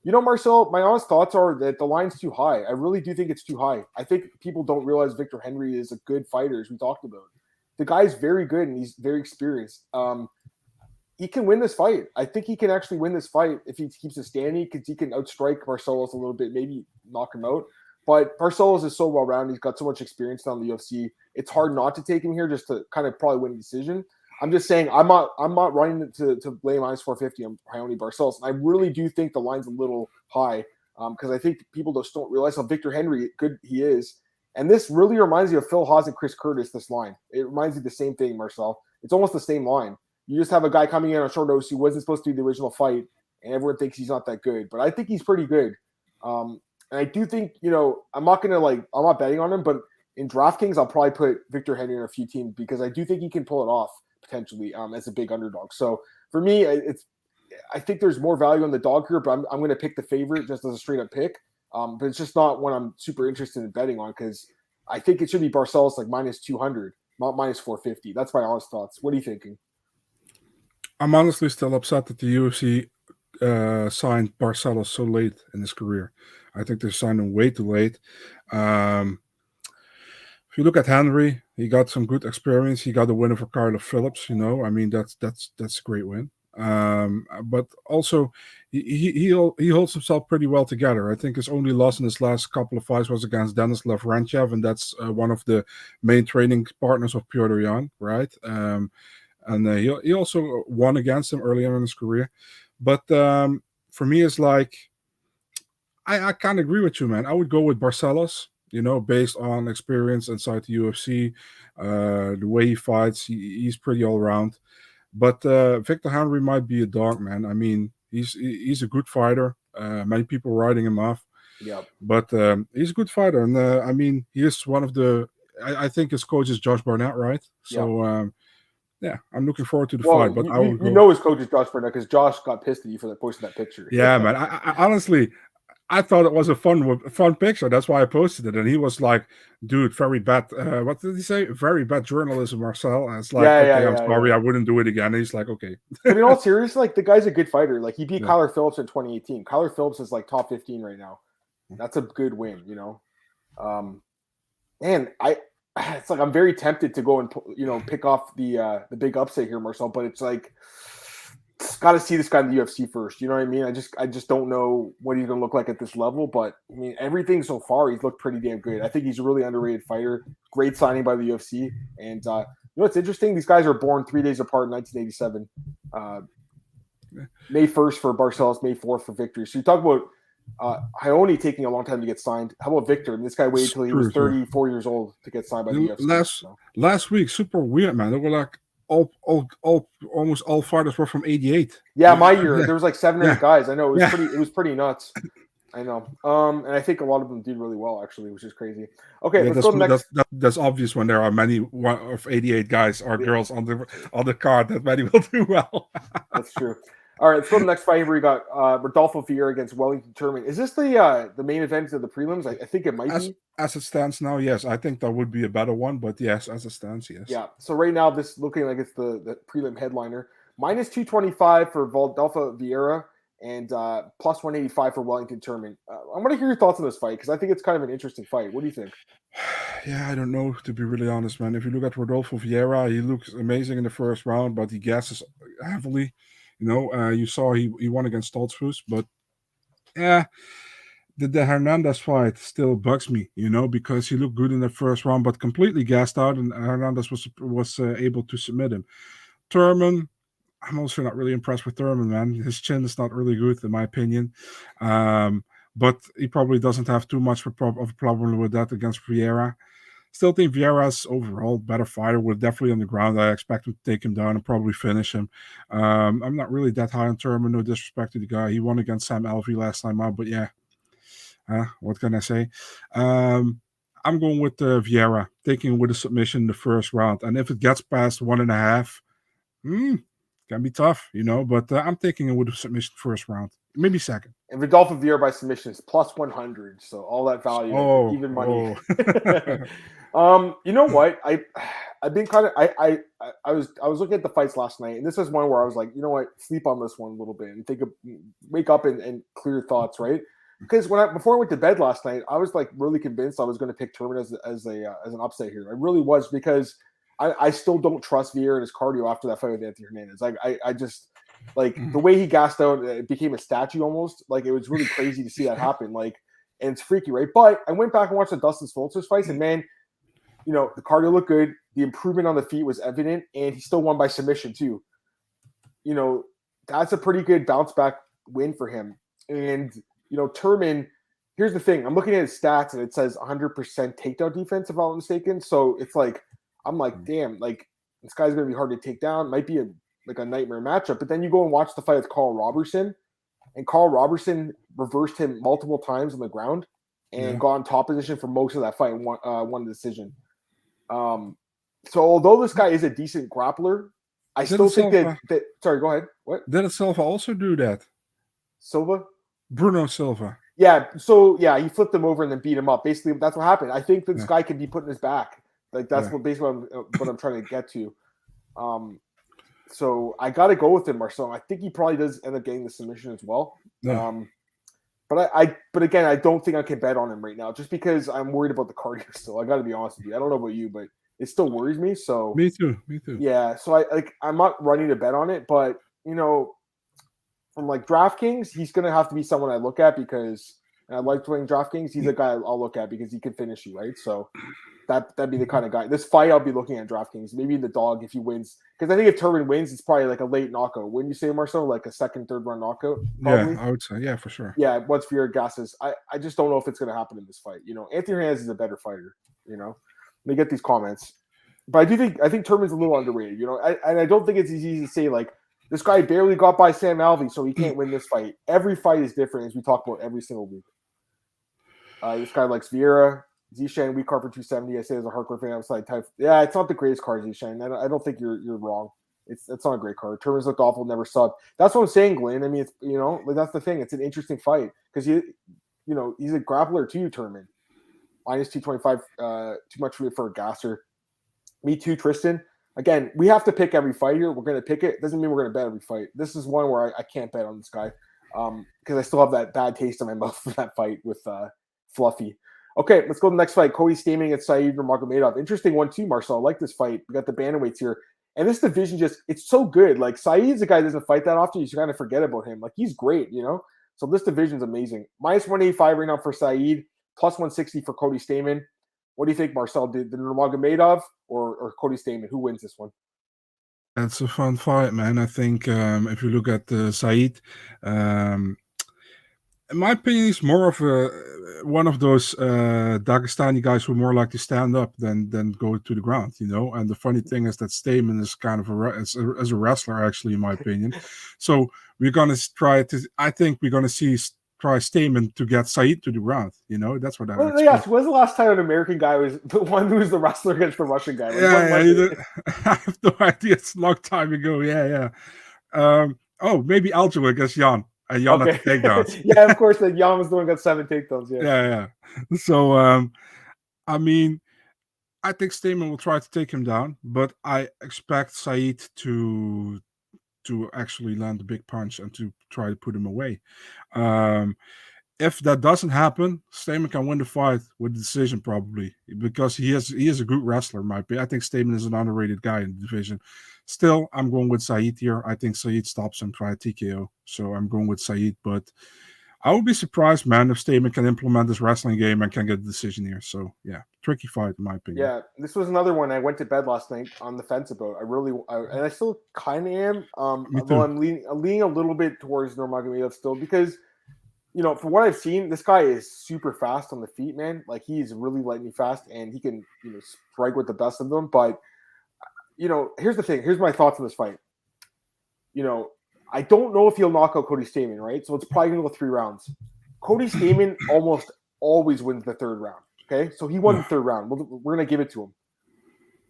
Marcel, my honest thoughts are that the line's too high. I really do think it's too high. I think people don't realize Victor Henry is a good fighter, as we talked about. The guy's very good and he's very experienced. He can win this fight. I think he can actually win this fight if he keeps it standing because he can outstrike Barcelos a little bit, maybe knock him out. But Barcelos is so well-rounded. He's got so much experience now in the UFC. It's hard not to take him here just to kind of probably win a decision. I'm just saying I'm not running to blame minus 450 on Henry Barcelos. And I really do think the line's a little high because I think people just don't realize how Victor Henry good he is. And this really reminds you of Phil Haas and Chris Curtis, this line. It reminds you of the same thing, Marcel. It's almost the same line. You just have a guy coming in on short notice who wasn't supposed to be the original fight, and everyone thinks he's not that good. But I think he's pretty good. And I do think, I'm not betting on him, but in DraftKings, I'll probably put Victor Henry in a few teams because I do think he can pull it off potentially as a big underdog. So for me, I think there's more value on the dog here, but I'm going to pick the favorite just as a straight up pick. But it's just not one I'm super interested in betting on because I think it should be Barcelos like minus 200, not minus 450. That's my honest thoughts. What are you thinking? I'm honestly still upset that the UFC signed Barcelos so late in his career. I think they signed him way too late. If you look at Henry, he got some good experience. He got a win over Carlo Phillips. I mean that's a great win. But also he holds himself pretty well together. I think his only loss in his last couple of fights was against Denis Lavrentiev, and that's one of the main training partners of Jourdain, right? And he also won against him earlier in his career. But for me, it's like I can't agree with you, man. I would go with Barcelos, based on experience inside the UFC, the way he fights, he's pretty all around. But Victor Henry might be a dog, man. I mean, he's a good fighter. Many people writing him off. Yeah. But he's a good fighter, and I mean, he is one of the. I think his coach is Josh Barnett, right? So. Yeah, I'm looking forward to the fight. But I will go. His coach is Josh Barnett because Josh got pissed at you for posting that picture. Yeah, man. I honestly, I thought it was a fun picture. That's why I posted it. And he was like, "Dude, very bad. What did he say? Very bad journalism, Marcel." And it's like, I'm sorry, I wouldn't do it again. And he's like, "Okay." But in all seriousness, like the guy's a good fighter. Like he beat Kyler Phillips in 2018. Kyler Phillips is like top 15 right now. That's a good win, And it's like I'm very tempted to go and pick off the big upset here, Marcel. But it's like got to see this guy in the UFC first. You know what I mean? I just don't know what he's gonna look like at this level. But I mean, everything so far he's looked pretty damn good. I think he's a really underrated fighter. Great signing by the UFC. And what's interesting? These guys are born 3 days apart in 1987. May 1st for Barcelos, May 4th for Victor. So you talk about Ione taking a long time to get signed. How about Victor? And this guy waited until he was 34 years old to get signed by the UFC. Last week, super weird, man. They were like almost all fighters were from '88. Yeah, my year there was like 7 or 8 guys. I know it was pretty nuts. I know. And I think a lot of them did really well actually, which is crazy. Okay, let's go to the next. That's obvious when there are many of 88 guys or girls on the card that many will do well. That's true. All right, let's go to the next fight here. We got Rodolfo Vieira against Wellington Turman. Is this the main event of the prelims? I think it might be. As it stands now, yes. I think that would be a better one, but yes, as it stands, yes. Yeah, so right now, this looking like it's the prelim headliner. Minus 225 for Rodolfo Vieira and plus 185 for Wellington Turman. I want to hear your thoughts on this fight because I think it's kind of an interesting fight. What do you think? Yeah, I don't know, to be really honest, man. If you look at Rodolfo Vieira, he looks amazing in the first round, but he gasses heavily. You saw he won against Stoltzfus, but yeah, the Hernandez fight still bugs me, because he looked good in the first round, but completely gassed out, and Hernandez was able to submit him. Thurman, I'm also not really impressed with Thurman, man. His chin is not really good, in my opinion. But he probably doesn't have too much of a problem with that against Vieira. Still think Vieira's overall better fighter. We're definitely on the ground. I expect him to take him down and probably finish him. I'm not really that high on Thurman. No disrespect to the guy. He won against Sam Alvey last time out, but yeah. What can I say? I'm going with Vieira, taking with a submission in the first round. And if it gets past 1.5, can be tough, but I'm taking it with a submission first round, maybe second. And Rodolfo Vieira by submission is plus 100, so all that value, even money. You know what? I've been kind of I was looking at the fights last night, and this is one where I was like, you know what, sleep on this one a little bit and wake up and clear your thoughts, right? Because before I went to bed last night, I was like really convinced I was going to pick Thurman as an upset here. I really was, because I still don't trust Vieira and his cardio after that fight with Anthony Hernandez. Like I just like the way he gassed out, it became a statue almost. Like it was really crazy to see that happen. Like, and it's freaky, right? But I went back and watched the Dustin Stoltzfus fights, and man, the cardio looked good. The improvement on the feet was evident, and he still won by submission too. That's a pretty good bounce back win for him. And Thurman, here's the thing. I'm looking at his stats, and it says 100% takedown defense, if I'm not mistaken. So it's like, I'm like, damn, like this guy's going to be hard to take down. Might be a nightmare matchup. But then you go and watch the fight with Carl Robertson, and Carl Robertson reversed him multiple times on the ground and got in top position for most of that fight and won the decision. So although this guy is a decent grappler, I still think that sorry, go ahead. What? Did Silva also do that? Silva? Bruno Silva. Yeah, so he flipped him over and then beat him up. Basically, that's what happened. I think that this guy could be put in his back. Like that's what I'm trying to get to. So I got to go with him, Marcel. I think he probably does end up getting the submission as well. Yeah. But again, I don't think I can bet on him right now, just because I'm worried about the cardio still. I got to be honest with you. I don't know about you, but it still worries me. So me too. Yeah. So I'm not running to bet on it, but from like DraftKings, he's gonna have to be someone I look at, because I like playing DraftKings. He's a guy I'll look at because he can finish you, right? So that'd be the kind of guy. This fight I'll be looking at DraftKings. Maybe the dog if he wins, because I think if Turbin wins, it's probably like a late knockout. Wouldn't you say, Marcel? Like a second, third round knockout? Probably? Yeah, I would say, yeah, for sure. Yeah, once Vieira gasses, I just don't know if it's gonna happen in this fight. Anthony Hernandez is a better fighter. They get these comments, but I think Turbin's a little underrated. And I don't think it's easy to say like, this guy barely got by Sam Alvey, so he can't win this fight. Every fight is different, as we talk about every single week. This guy likes Vieira. Zishan, weak card for 270. I say as a hardcore fan outside type. Yeah, it's not the greatest card, Zishan. I don't think you're wrong. It's not a great card. Turbin's looked awful, never subbed. That's what I'm saying, Glenn. I mean, it's that's the thing. It's an interesting fight because he's a grappler too, Turbin. Minus 225, too much for a gasser. Me too, Tristan. Again, we have to pick every fight here. We're going to pick it. Doesn't mean we're going to bet every fight. This is one where I can't bet on this guy because I still have that bad taste in my mouth for that fight with Fluffy. Okay, let's go to the next fight. Cody Stamann against Said Nurmagomedov. Interesting one too, Marcel. I like this fight. We got the bantamweights here. And this division it's so good. Like, Said's a guy that doesn't fight that often. You just kind of forget about him. Like, he's great, So this division's amazing. Minus 185 right now for Said. Plus 160 for Cody Stamann. What do you think, Marcel? Did Nurmagomedov or Cody Stamann? Who wins this one? That's a fun fight, man. I think if you look at Said, in my opinion, he's more of one of those Dagestani guys who more like to stand up than go to the ground, And the funny thing is that Stamann is kind of as a wrestler, actually, in my opinion. So we're gonna try to. I think we're gonna try Stamann to get Said to the ground. That's what I expect. Yes. When's the last time an American guy was the one who was the wrestler against the Russian guy? I have no idea. It's a long time ago. Yeah. Maybe Aljo against Jan. And Jan had takedowns. Yeah, of course. Jan was the one who got 7 takedowns. Yeah. So, I mean, I think Stamann will try to take him down, but I expect Said to actually land a big punch and to try to put him away. If that doesn't happen, Stamann can win the fight with the decision probably because he is a good wrestler. In my opinion, I think Stamann is an underrated guy in the division. Still, I'm going with Said here. I think Said stops him by TKO, so I'm going with Said. But I would be surprised, man, if Stamen can implement this wrestling game and can get a decision here. So, yeah, tricky fight, in my opinion. Yeah, this was another one I went to bed last night on the fence about. And I still kind of am. Me Although too. I'm leaning a little bit towards Nurmagomedov still because, from what I've seen, this guy is super fast on the feet, man. Like, he's really lightning fast, and he can, strike with the best of them. But, here's the thing. Here's my thoughts on this fight. I don't know if he'll knock out Cody Stamen, right? So it's probably going to go 3 rounds. Cody Stamen almost always wins the 3rd round, okay? So he won the 3rd round. We're going to give it to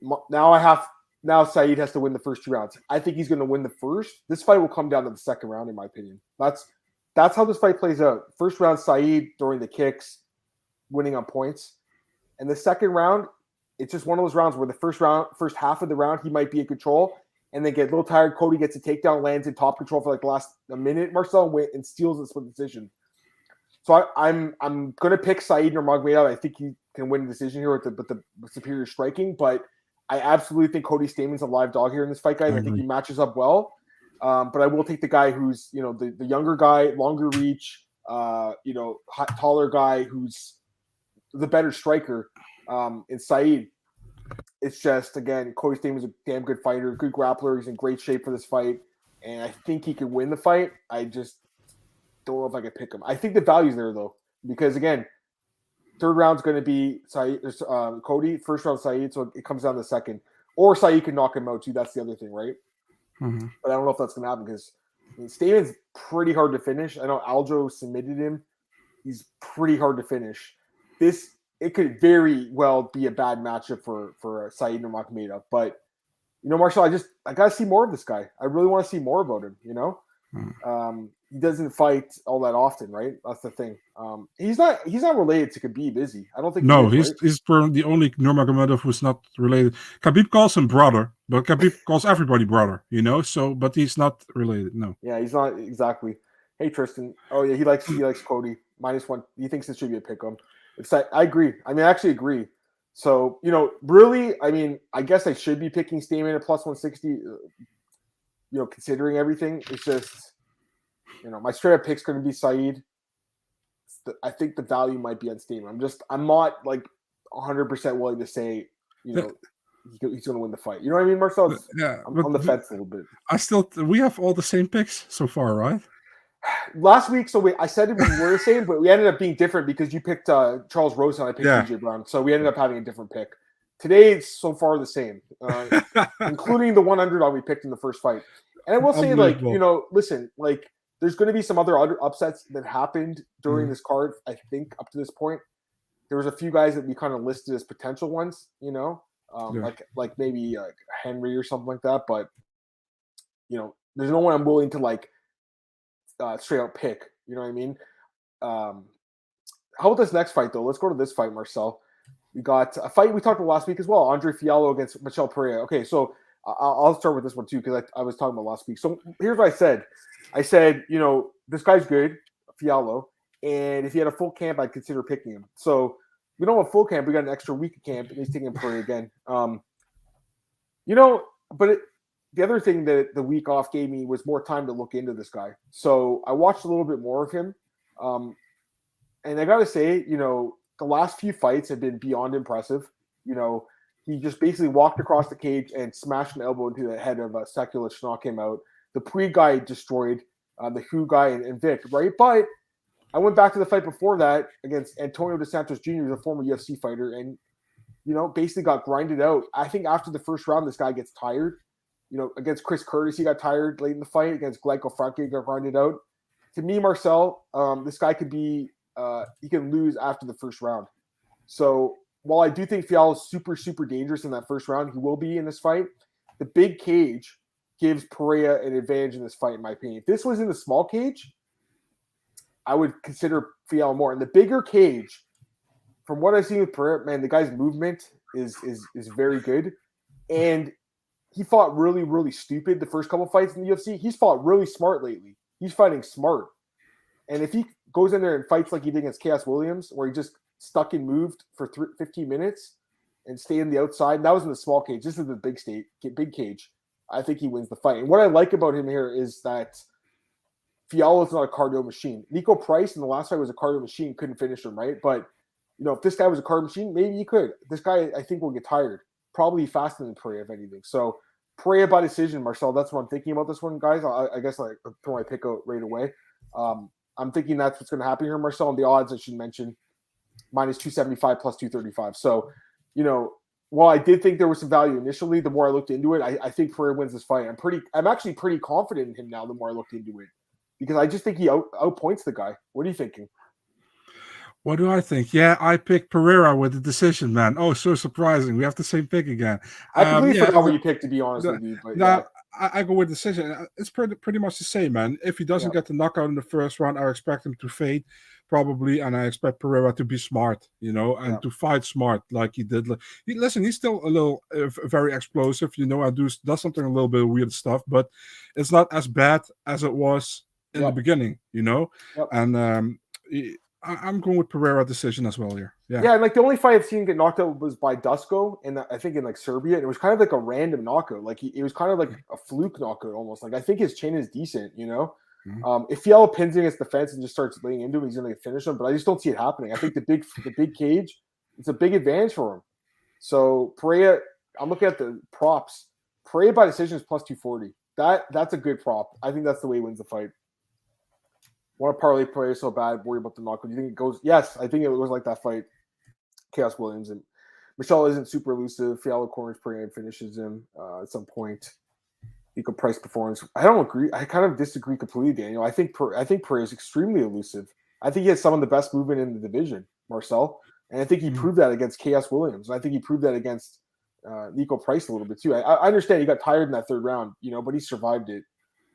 him. Now Saeed has to win the first 2 rounds. I think he's going to win the first. This fight will come down to the 2nd round, in my opinion. That's how this fight plays out. First round, Saeed throwing the kicks, winning on points. And the 2nd round, it's just one of those rounds where the first half of the round, he might be in control, and then get a little tired. Cody gets a takedown, lands in top control for like the last minute. Marcel and steals the split decision. So I'm going to pick Saeed Nurmagomedov. I think he can win the decision here with the superior striking, but I absolutely think Cody Stamen's a live dog here in this fight, guys. I think he matches up well. But I will take the guy who's, the younger guy, longer reach, taller guy who's the better striker in Saeed. It's just, again, Cody Stamen's a damn good fighter, good grappler. He's in great shape for this fight, and I think he can win the fight. I just don't know if I could pick him. I think the value's there, though, because, again, 3rd round's going to be Cody, 1st round Saeed, so it comes down to the 2nd. Or Saeed can knock him out, too. That's the other thing, right? Mm-hmm. But I don't know if that's going to happen because Stamen's pretty hard to finish. I know Aljo submitted him. He's pretty hard to finish. It could very well be a bad matchup for Saeed Nurmagomedov. But, Marcel, I got to see more of this guy. I really want to see more about him, He doesn't fight all that often, right? That's the thing. He's not related to Khabib, is he? I don't think he's the only Nurmagomedov who's not related. Khabib calls him brother, but Khabib calls everybody brother, so but he's not related, no. Yeah, he's not exactly. Hey Tristan. Oh yeah, he likes Cody. -1. He thinks it should be a pick 'em. I agree. I actually agree. So, really, I guess I should be picking Stamen at +160, considering everything. It's just, my straight up pick's going to be Saeed. I think the value might be on Stamen. I'm not like 100% willing to say, he's going to win the fight. You know what I mean, Marcel? Yeah, I'm on the fence a little bit. We have all the same picks so far, right? Last week, I said we were the same, but we ended up being different because you picked Charles Rose and I picked DJ Brown. So we ended up having a different pick. Today, it's so far the same, including the 100 we picked in the first fight. And I will say, listen, there's going to be some other upsets that happened during this card, I think, up to this point. There was a few guys that we kind of listed as potential ones, like maybe Henry or something like that. But, there's no one I'm willing to, straight out pick. You know what I mean? How about this next fight, though? Let's go to this fight, Marcel. We got a fight we talked about last week as well. Andre Fiallo against Michel Pereira. Okay, so I'll start with this one, too, because I was talking about last week. So here's what I said. I said, this guy's good, Fiallo, and if he had a full camp, I'd consider picking him. So we don't have a full camp. We got an extra week of camp, and he's taking Pereira again. But the other thing that the week off gave me was more time to look into this guy. So I watched a little bit more of him. And I got to say, the last few fights have been beyond impressive. He just basically walked across the cage and smashed an elbow into the head of Sekulic, knocked him out. The Puig guy destroyed the Hu guy and Vic, right? But I went back to the fight before that against Antonio Dos Santos Jr., who's a former UFC fighter, and, basically got grinded out. I think after the first round, this guy gets tired. Against Chris Curtis, he got tired late in the fight. Against Glenko Frankie, he got grinded out. To me, Marcel, this guy could be he can lose after the first round. So while I do think Fiallo is super, super dangerous in that first round, he will be in this fight. The big cage gives Pereira an advantage in this fight, in my opinion. If this was in the small cage, I would consider Fiallo more. In the bigger cage, from what I've seen with Pereira, man, the guy's movement is very good. And he fought really, really stupid the first couple fights in the UFC. He's fought really smart lately. He's fighting smart. And if he goes in there and fights like he did against Chaos Williams, where he just stuck and moved for 15 minutes and stayed in the outside, and that was in the small cage. This is the big cage. I think he wins the fight. And what I like about him here is that Fiala's not a cardio machine. Nico Price in the last fight was a cardio machine, couldn't finish him, right? But if this guy was a cardio machine, maybe he could. This guy, I think, will get tired. Probably faster than Pereira, if anything. So Pereira by decision, Marcel. That's what I'm thinking about this one, guys. I guess I throw my pick out right away. I'm thinking that's what's going to happen here, Marcel. And the odds I should mention, minus 275 plus 235. So, while I did think there was some value initially, the more I looked into it, I think Pereira wins this fight. I'm actually pretty confident in him now. The more I looked into it, because I just think he outpoints the guy. What are you thinking? What do I think? Yeah, I picked Pereira with the decision, man. Oh, so surprising. We have the same pick again. I completely forgot what you picked, to be honest with you. But I go with decision. It's pretty much the same, man. If he doesn't get the knockout in the first round, I expect him to fade, probably, and I expect Pereira to be smart, and to fight smart like he did. Listen, he's still a little very explosive, and does something a little bit of weird stuff, but it's not as bad as it was in the beginning, and I'm going with Pereira decision as well here. Yeah, and the only fight I've seen get knocked out was by Dusko, and I think in Serbia. And it was kind of like a random knockout. It was kind of like a fluke knockout almost. I think his chin is decent. Mm-hmm. If Fiala pins against the fence and just starts laying into him, he's going to finish him. But I just don't see it happening. I think the big cage, it's a big advantage for him. So Pereira, I'm looking at the props. Pereira by decision is plus 240. That's a good prop. I think that's the way he wins the fight. Want to parlay Pereira so bad, worry about the knockout. Do you think it goes? Yes, I think it was like that fight. Chaos Williams and Michelle isn't super elusive. Fiala corners Pereira and finishes him at some point. Nico Price performance. I don't agree. I kind of disagree completely, Daniel. I think Pereira is extremely elusive. I think he has some of the best movement in the division, Marcel, and I think he proved that against Chaos Williams. And I think he proved that against Nico Price a little bit too. I understand he got tired in that third round, but he survived it.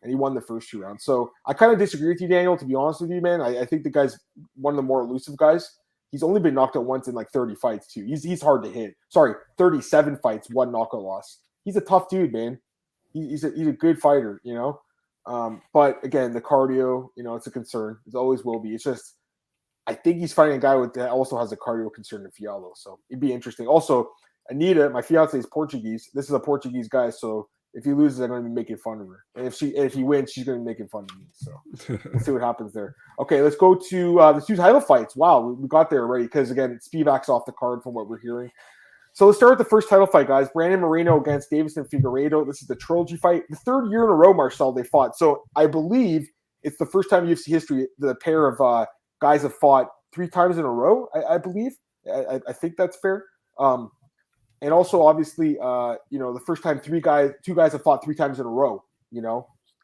And he won the first 2 rounds. So I kind of disagree with you, Daniel, to be honest with you, man. I think the guy's one of the more elusive guys. He's only been knocked out once in 30 fights, too. He's hard to hit. Sorry, 37 fights, 1 knockout loss. He's a tough dude, man. He's a good fighter, But, again, the cardio, it's a concern. It always will be. It's just I think he's fighting a guy that also has a cardio concern in Fiala. So it'd be interesting. Also, Anita, my fiance, is Portuguese. This is a Portuguese guy, so if he loses, I'm going to be making fun of her. And if he wins, she's going to be making fun of me. So we'll see what happens there. Okay, let's go to the 2 title fights. Wow, we got there already because, again, Spivak's off the card from what we're hearing. So let's start with the first title fight, guys. Brandon Moreno against Deiveson Figueiredo. This is the trilogy fight. The 3rd year in a row, Marcel, they fought. So I believe it's the first time in UFC history the pair of guys have fought 3 times in a row, I believe. I think that's fair. And also, obviously, the first time 2 guys have fought 3 times in a row,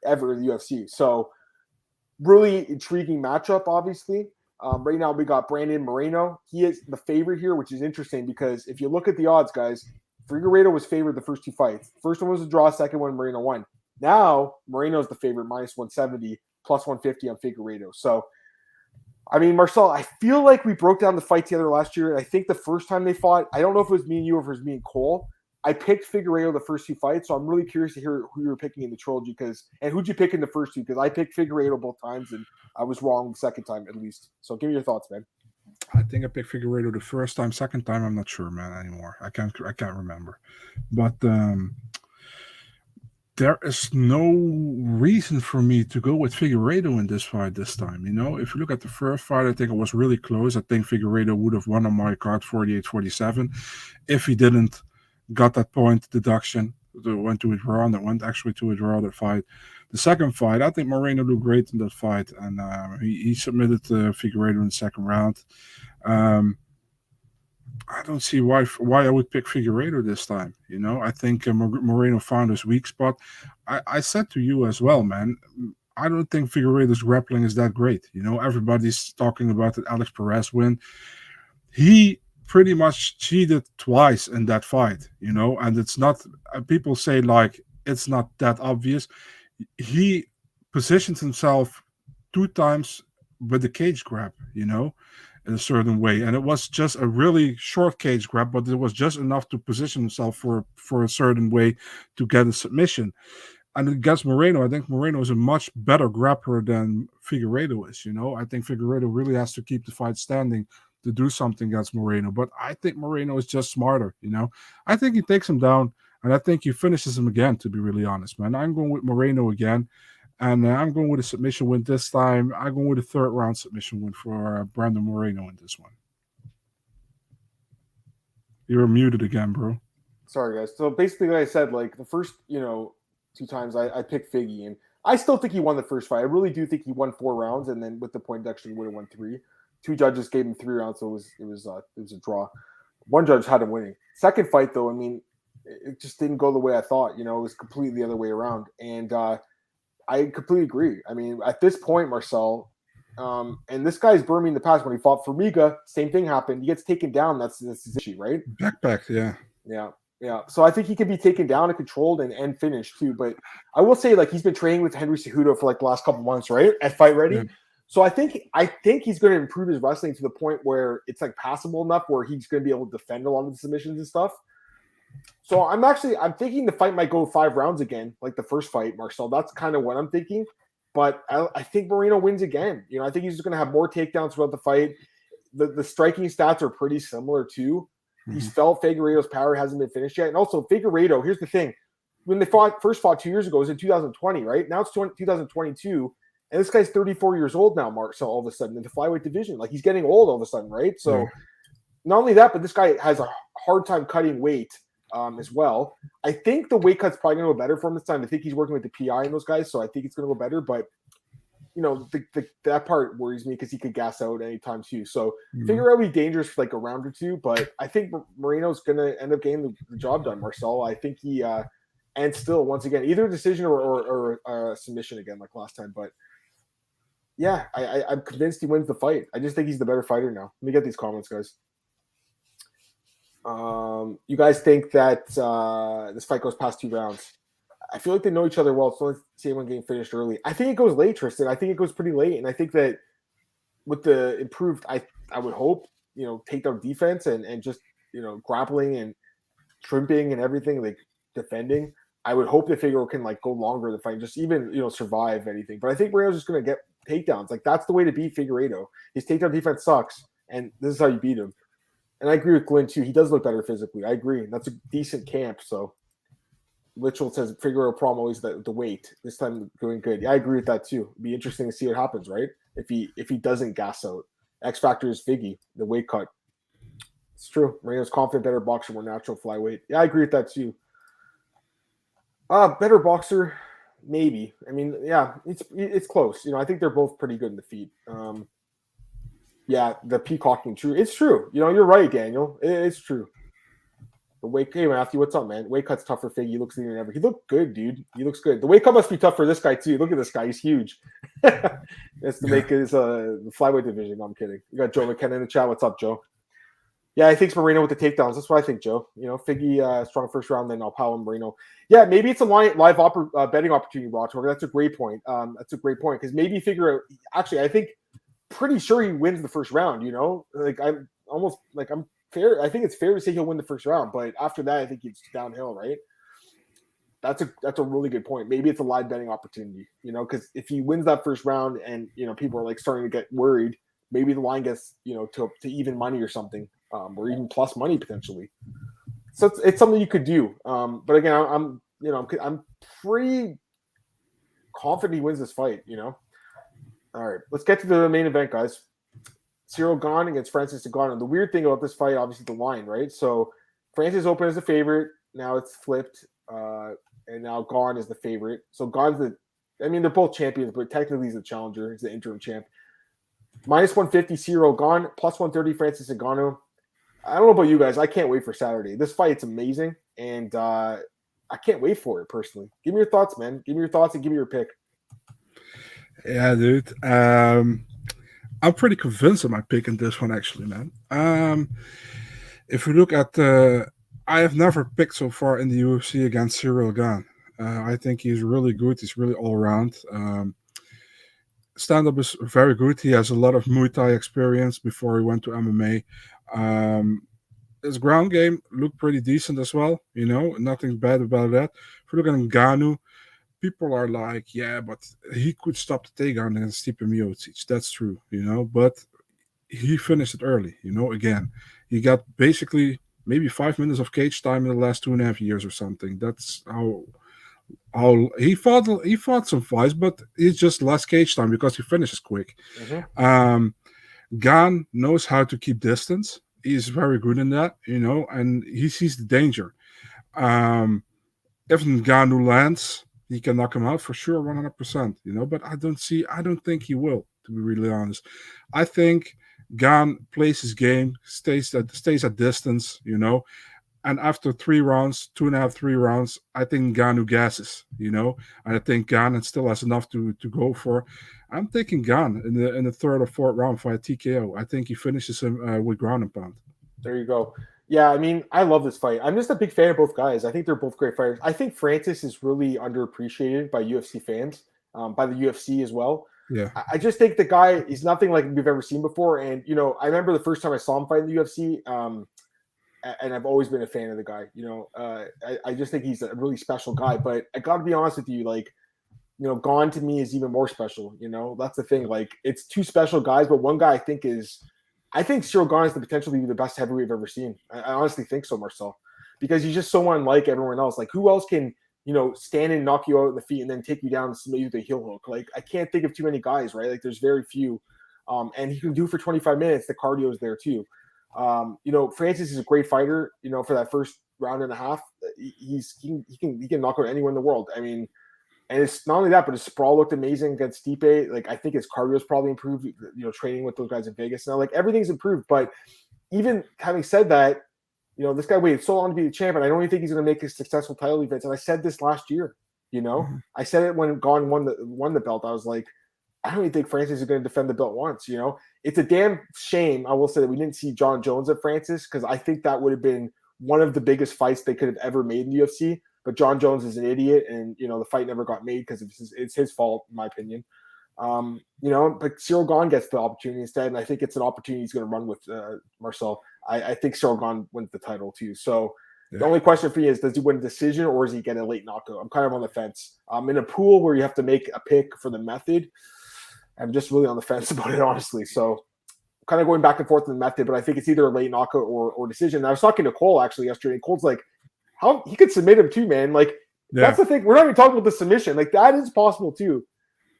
ever in the UFC. So really intriguing matchup, obviously. Right now, we got Brandon Moreno. He is the favorite here, which is interesting because if you look at the odds, guys, Figueiredo was favored the first 2 fights. First one was a draw, second one, Moreno won. Now, Moreno's the favorite, minus 170, plus 150 on Figueiredo. So, I mean, Marcel, I feel like we broke down the fight together last year. I think the first time they fought, I don't know if it was me and you or if it was me and Cole. I picked Figueiredo the first 2 fights, so I'm really curious to hear who you were picking in the trilogy and who'd you pick in the first 2? Because I picked Figueiredo both times, and I was wrong the second time at least. So give me your thoughts, man. I think I picked Figueiredo the first time. Second time, I'm not sure, man, anymore. I can't remember. But there is no reason for me to go with Figueiredo in this fight this time. If you look at the first fight, I think it was really close. I think Figueiredo would have won on my card 48-47 if he didn't got that point deduction. It went to a draw, and it went actually to a draw, that fight. The second fight, I think Moreno looked great in that fight, and he submitted Figueiredo in the second round. I don't see why I would pick Figueiredo this time. I think Moreno found his weak spot. I said to you as well, man, I don't think Figueiredo's grappling is that great. Everybody's talking about the Alex Perez win. He pretty much cheated twice in that fight, and it's not, people say it's not that obvious. He positions himself 2 times with the cage grab, in a certain way. And it was just a really short cage grab, but it was just enough to position himself for a certain way to get a submission. And against Moreno, I think Moreno is a much better grappler than Figueiredo is, I think Figueiredo really has to keep the fight standing to do something against Moreno. But I think Moreno is just smarter, I think he takes him down, and I think he finishes him again, to be really honest, man. I'm going with Moreno again. And I'm going with a submission win this time. I'm going with a third round submission win for Brandon Moreno in this one. You're muted again, bro. Sorry, guys. So basically, like I said, like the first, two times I picked Figgy, and I still think he won the first fight. I really do think he won 4 rounds, and then with the point deduction, he would have won 3. 2 judges gave him 3 rounds, so it was a draw. 1 judge had him winning. Second fight, though, I mean, it just didn't go the way I thought. It was completely the other way around, and I completely agree. I mean, at this point, Marcel, and this guy's burned me in the past when he fought Formiga. Same thing happened. He gets taken down. That's his issue, right? Backpack, yeah. Yeah. So I think he can be taken down and controlled and finished too. But I will say, like, he's been training with Henry Cejudo for like the last couple months, right? At Fight Ready. Yeah. So I think he's going to improve his wrestling to the point where it's like passable enough where he's going to be able to defend a lot of the submissions and stuff. So I'm thinking the fight might go 5 rounds again, like the first fight, Marcel. That's kind of what I'm thinking. But I think Moreno wins again. I think he's just going to have more takedowns throughout the fight. The striking stats are pretty similar too. He's felt Figueiredo's power hasn't been finished yet. And also Figueiredo, here's the thing. When they first fought 2 years ago, it was in 2020, right? Now it's 2022. And this guy's 34 years old now, Mark. So all of a sudden in the flyweight division, like he's getting old all of a sudden, right? So not only that, but this guy has a hard time cutting weight as well. I think the weight cut's probably going to go better for him this time. I think he's working with the PI and those guys. So I think it's going to go better. But that part worries me because he could gas out anytime too. So Figueredo will be dangerous for like a round or 2, but I think Moreno's going to end up getting the job done, Marcel. I think he and still once again either a decision or a submission again like last time. But yeah, I'm convinced he wins the fight. I just think he's the better fighter now. Let me get these comments, guys. You guys think that this fight goes past 2 rounds? I feel like they know each other well. So let's see anyone getting finished early. I think it goes late, Tristan. I think it goes pretty late. And I think that with the improved, I would hope, takedown defense and just, grappling and shrimping and everything, like defending, I would hope that Figueroa can like go longer in the fight, just even, survive anything. But I think Moreno's just going to get takedowns. Like that's the way to beat Figueiredo. His takedown defense sucks. And this is how you beat him. And I agree with Glenn too. He does look better physically. I agree. That's a decent camp. So Mitchell says Figueroa problem always the weight. This time going good. Yeah, I agree with that too. It'd be interesting to see what happens, right? If he doesn't gas out. X factor is Figgy, the weight cut. It's true. Moreno's confident, better boxer, more natural flyweight. Yeah, I agree with that too. Better boxer, maybe. I mean, yeah, it's close. I think they're both pretty good in the feet. Yeah, the peacocking, true. It's true. You're right, Daniel. It's true. The weight, hey Matthew, what's up, man? Weight cut's tough for Figgy. He looks leaner than ever. He looked good, dude. He looks good. The weight cut must be tough for this guy too. Look at this guy; he's huge. That's to make his the flyweight division. No, I'm kidding. You got Joe McKenna in the chat. What's up, Joe? Yeah, I think it's Moreno with the takedowns. That's what I think, Joe. Figgy strong first round, then Alpao and Moreno. Yeah, maybe it's a live betting opportunity, Rocktorg. That's a great point. That's a great point because maybe figure out. Actually, I think pretty sure he wins the first round. Like I'm almost like I'm. Fair. I think it's fair to say he'll win the first round, but after that, I think it's downhill, right? That's a really good point. Maybe it's a live betting opportunity, because if he wins that first round and people are like starting to get worried, maybe the line gets to even money or something, or even plus money potentially. So it's something you could do. But again, I'm pretty confident he wins this fight. All right, let's get to the main event, guys. Ciryl Gane against Francis Ngannou. The weird thing about this fight, obviously, the line, right? So Francis opened as a favorite. Now it's flipped, and now Gane is the favorite. So Gane's they're both champions, but technically he's the challenger. He's the interim champ. Minus 150 Ciryl Gane, plus 130 Francis Ngannou. I don't know about you guys. I can't wait for Saturday. This fight's amazing, and I can't wait for it personally. Give me your thoughts, man. Give me your thoughts and give me your pick. Yeah, dude. I'm pretty convinced of my pick in this one, actually, man. If we look at I have never picked so far in the UFC against Ciryl Gane. I think he's really good. He's really all around. Stand-up is very good. He has a lot of Muay Thai experience before he went to MMA. His ground game looked pretty decent as well. Nothing bad about that. If we look at Ngannou, people are like, yeah, but he could stop the takedown against Stipe Miocic. That's true, but he finished it early, again. He got basically maybe 5 minutes of cage time in the last 2.5 years or something. That's how He fought some fights, but it's just less cage time because he finishes quick. Mm-hmm. Gane knows how to keep distance. He's very good in that, and he sees the danger. Um, if Ngannou lands, he can knock him out for sure, 100%. But I don't think he will. To be really honest, I think Gane plays his game, stays at distance. And after 3 rounds, 2.5, 3 rounds, I think Ngannou gasses. And I think Gane still has enough to go for. I'm taking Gane in the third or fourth round for a TKO. I think he finishes him with ground and pound. There you go. Yeah, I mean, I love this fight. I'm just a big fan of both guys. I think they're both great fighters. I think Francis is really underappreciated by UFC fans, by the UFC as well. Yeah. I just think the guy is nothing like we've ever seen before. And, I remember the first time I saw him fight in the UFC, and I've always been a fan of the guy. I just think he's a really special guy. But I got to be honest with you, like, Gane to me is even more special. That's the thing. Like, it's two special guys, but one guy I think Ciryl Gane has the potential to be the best heavyweight I've ever seen. I honestly think so, Marcel, because he's just so unlike everyone else. Like, who else can, stand and knock you out in the feet and then take you down and submit you with a heel hook? Like, I can't think of too many guys, right? Like, there's very few. And he can do it for 25 minutes. The cardio is there too. Francis is a great fighter. For that first round and a half, he can knock out anyone in the world. I mean, and it's not only that, but his sprawl looked amazing against Stipe. Like, I think his cardio's probably improved, training with those guys in Vegas now. Like, everything's improved. But even having said that, this guy waited so long to be the champ, and I don't even think he's going to make a successful title defense. And I said this last year, I said it when Gane won the belt. I was like, I don't even think Francis is going to defend the belt once, It's a damn shame, I will say, that we didn't see John Jones at Francis, because I think that would have been one of the biggest fights they could have ever made in the UFC. But John Jones is an idiot, and the fight never got made because it's his fault, in my opinion. But Ciryl Gane gets the opportunity instead, and I think it's an opportunity he's going to run with Marcel. I think Ciryl Gane wins the title too. So the only question for you is, does he win a decision or is he get a late knockout? I'm kind of on the fence. In a pool where you have to make a pick for the method, I'm just really on the fence about it, honestly. So kind of going back and forth in the method, but I think it's either a late knockout or decision. And I was talking to Cole actually yesterday, and Cole's like, how he could submit him too, man. Like, that's the thing. We're not even talking about the submission. Like, that is possible too.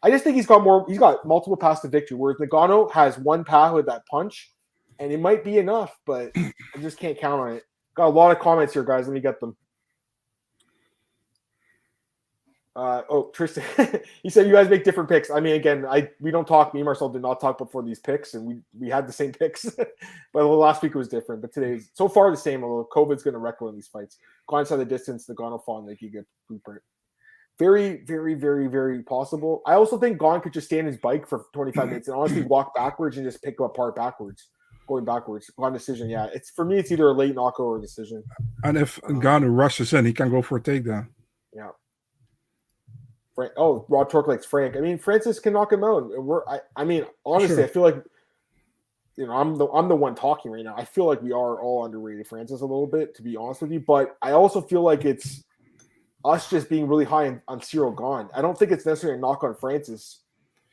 I just think he's got multiple paths to victory, whereas Ngannou has one path with that punch, and it might be enough, but I just can't count on it. Got a lot of comments here, guys. Let me get them. Tristan, he said you guys make different picks. I mean, again, we don't talk. Me and Marcel did not talk before these picks, and we had the same picks. But last week it was different. But today's so far the same. Although COVID's going to wreck one of these fights. Gane's on the distance. The Gane will fall, and they can get blueprint. Very, very, very, very possible. I also think Gane could just stay on his bike for 25 minutes and honestly walk backwards and just pick him apart backwards, going backwards. Gane decision, yeah. It's for me. It's either a late knockout or a decision. And if Gane rushes in, he can go for a takedown. Yeah. Rod Torque likes Frank. I mean, Francis can knock him out. I mean, honestly, sure. I feel like I'm the one talking right now. I feel like we are all underrated Francis a little bit, to be honest with you. But I also feel like it's us just being really high on Ciryl Gane. I don't think it's necessarily a knock on Francis.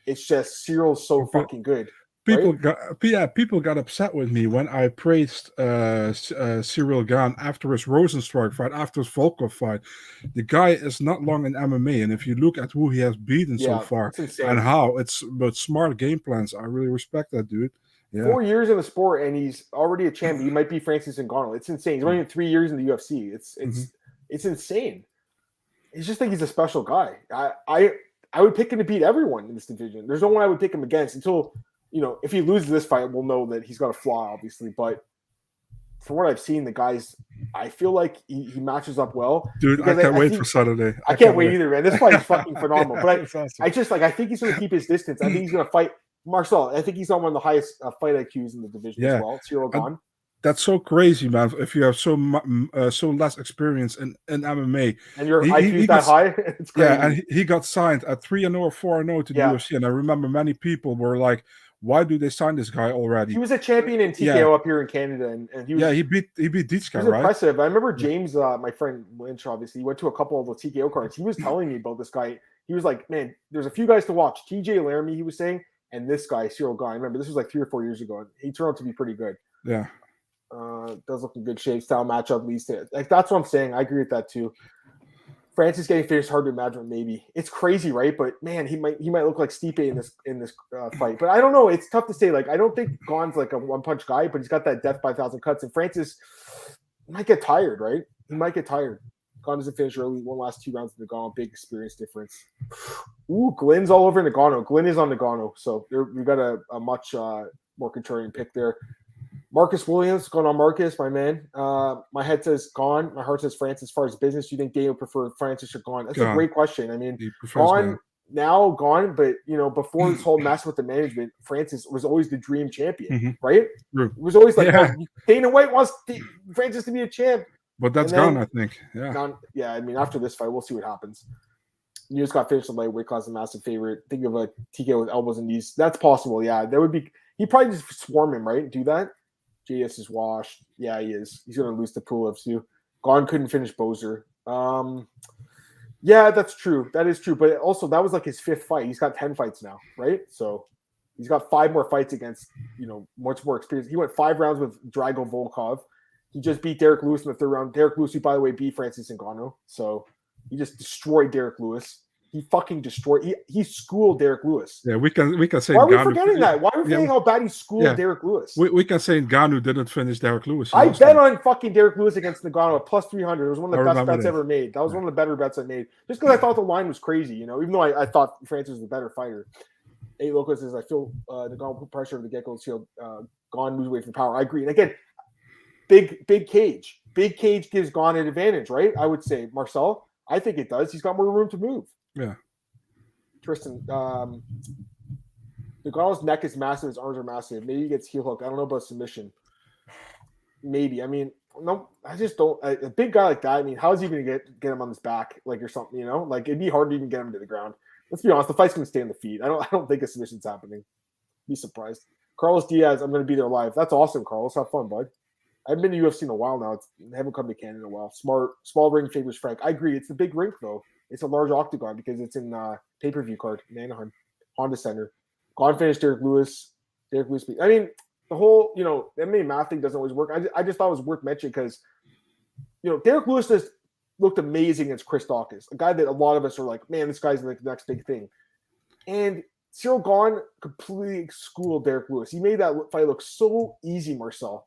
It's just Cyryl's so fucking good. People got upset with me when I praised Ciryl Gane after his Rosenstruck fight, after his Volkov fight. The guy is not long in MMA, and if you look at who he has beaten so far and how, it's about smart game plans. I really respect that dude. Yeah. 4 years in the sport, and he's already a champion. He might be Francis Ngannou. It's insane. He's only in 3 years in the UFC. It's insane. I just think he's a special guy. I would pick him to beat everyone in this division. There's no one I would pick him against until. If he loses this fight, we'll know that he's got a flaw, obviously. But from what I've seen, the guys, I feel like he matches up well. Dude, I can't wait for Saturday. I can't wait either, man. This fight is fucking phenomenal. But I think he's going to keep his distance. I think he's going to fight Marcel. I think he's on one of the highest fight IQs in the division as well. Ciryl Gane. That's so crazy, man. If you have so less experience in MMA, and your IQ is that high, it's crazy. Yeah, and he got signed at 3-0 or 4-0 to the UFC, and I remember many people were like, "Why do they sign this guy already?" He was a champion in TKO up here in Canada, and he was. Yeah, he beat this guy, right? Impressive. I remember James, my friend Lynch. Obviously, he went to a couple of the TKO cards. He was telling me about this guy. He was like, "Man, there's a few guys to watch." TJ Laramie, he was saying, and this guy, Ciryl Gane. I remember this was like 3 or 4 years ago, and he turned out to be pretty good. Yeah. Does look in good shape. Style matchup leads to it. Like, that's what I'm saying. I agree with that too. Francis getting finished, hard to imagine. Maybe it's crazy, right? But man, he might look like Stipe in this fight. But I don't know. It's tough to say. Like, I don't think Gane's like a one punch guy, but he's got that death by 1,000 cuts. And Francis might get tired, right? He might get tired. Gane doesn't finish early. One last 2 rounds of Ngannou. Big experience difference. Ooh, Glenn's all over Ngannou. Glenn is on Ngannou, so we got a much more contrarian pick there. Marcus Williams, going on Marcus, my man. My head says Gane. My heart says Francis. As far as business, do you think Dane would prefer Francis or Gane? That's a great question. I mean, Gane, but before this whole mess with the management, Francis was always the dream champion, right? It was always like, Dana White wants Francis to be a champ. But that's gone, I think. Yeah. I mean, after this fight, we'll see what happens. You just got finished in lightweight class, a massive favorite. Think of a TKO with elbows and knees. That's possible. Yeah, that would be. He'd probably just swarm him, right? Do that. JS is washed. Yeah, he is. He's going to lose to Pulev too. Gane couldn't finish Bozer. Yeah, that's true. That is true. But also, that was like his 5th fight. He's got 10 fights now, right? So he's got 5 more fights against, much more experience. He went 5 rounds with Drago Volkov. He just beat Derek Lewis in the 3rd round. Derek Lewis, who, by the way, beat Francis Ngannou. So he just destroyed Derek Lewis. He fucking destroyed. He schooled Derek Lewis. Yeah, we can say. Why are we forgetting that? Why are we forgetting how bad he schooled Derek Lewis? We can say Ngannou didn't finish Derek Lewis. I bet on fucking Derek Lewis against Ngannou at plus 300. It was one of the best bets ever made. That was one of the better bets I made. Just because I thought the line was crazy, even though I thought Francis was the better fighter. 8 Locos says, I feel Ngannou put pressure over the get-go. Gane moves away from power. I agree. And again, big cage. Big cage gives Gane an advantage, right? I would say, Marcel. I think it does. He's got more room to move. Yeah. Tristan, Nganou's neck is massive. His arms are massive. Maybe he gets heel hook. I don't know about submission. Maybe. I mean, no, I just don't. A big guy like that, I mean, how is he going to get him on his back, like, or something, Like, it'd be hard to even get him to the ground. Let's be honest. The fight's going to stay on the feet. I don't think a submission's happening. Be surprised. Carlos Diaz, I'm going to be there live. That's awesome, Carlos. Have fun, bud. I haven't been to UFC in a while now. I haven't come to Canada in a while. Small ring favors Frank. I agree. It's the big rink, though. It's a large octagon because it's in pay-per-view card in Anaheim, Honda Center. Gane finished Derek Lewis. I mean, the whole, MMA math thing doesn't always work. I just thought it was worth mentioning because, Derek Lewis just looked amazing against Chris Dawkins, a guy that a lot of us are like, man, this guy's like the next big thing. And Ciryl Gane completely schooled Derek Lewis. He made that fight look so easy, Marcel,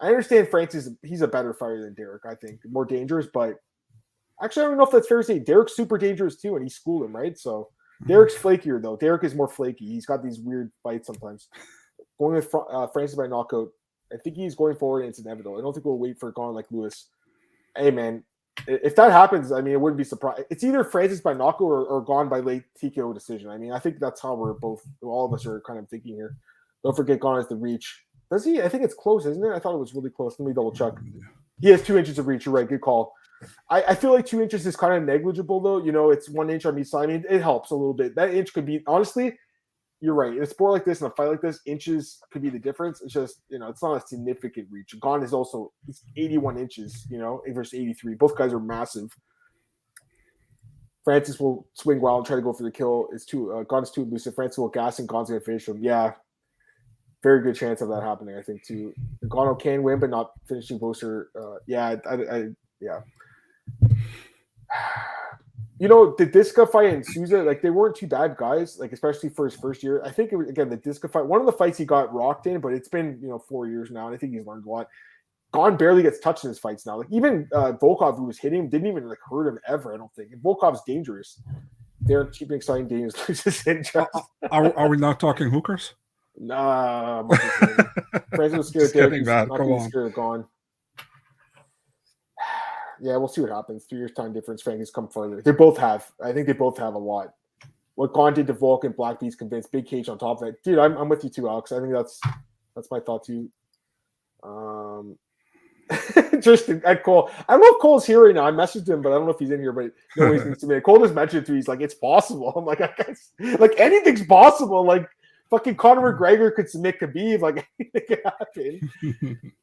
I understand Francis, he's a better fighter than Derek, I think. More dangerous, but actually, I don't know if that's fair to say. Derek's super dangerous too, and he schooled him, right? So Derek's flakier, though. Derek is more flaky. He's got these weird fights sometimes. Going with Francis by knockout, I think he's going forward, and it's inevitable. I don't think we'll wait for Gane like Lewis. Hey, man, if that happens, I mean, it wouldn't be surprised. It's either Francis by knockout or Gane by late TKO decision. I mean, I think that's how all of us are kind of thinking here. Don't forget Gane has the reach. Does he? I think it's close, isn't it? I thought it was really close. Let me double check. He has 2 inches of reach. You're right. Good call. I feel like 2 inches is kind of negligible, though. It's 1 inch on each side. I mean, it helps a little bit. That inch could be, honestly, you're right. In a sport like this, in a fight like this, inches could be the difference. It's just, it's not a significant reach. Gane is also, it's 81 inches, versus 83. Both guys are massive. Francis will swing wild and try to go for the kill. Gane's too elusive. Francis will gas and Gane's going to finish him. Yeah. Very good chance of that happening, I think, too. Ngannou can win, but not finishing Bozer. Yeah. The Diska fight and Souza, like, they weren't too bad guys, like, especially for his first year. I think, it was, again, the Diska fight, one of the fights he got rocked in, but it's been, 4 years now, and I think he's learned a lot. Gane barely gets touched in his fights now. Like, even Volkov, who was hitting him, didn't even, like, hurt him ever, I don't think. And Volkov's dangerous. They're keeping exciting dangerous. Are we not talking hookers? Nah, Francis was scared. Getting bad. Come on. Scared of Gane. Yeah, we'll see what happens. 3 years time difference. Frankie's come further. They both have. I think they both have a lot. What Gane did to Volk and Black Beast convinced. Big cage on top of it. Dude, I'm with you too, Alex. I think that's my thought too. Just at Cole. I don't know if Cole's here right now. I messaged him, but I don't know if he's in here. But no, he's needs to be. Cole just mentioned it to me. He's like, it's possible. I'm like, I guess, like, anything's possible. Like, fucking Conor McGregor could submit Khabib. Like, anything could happen.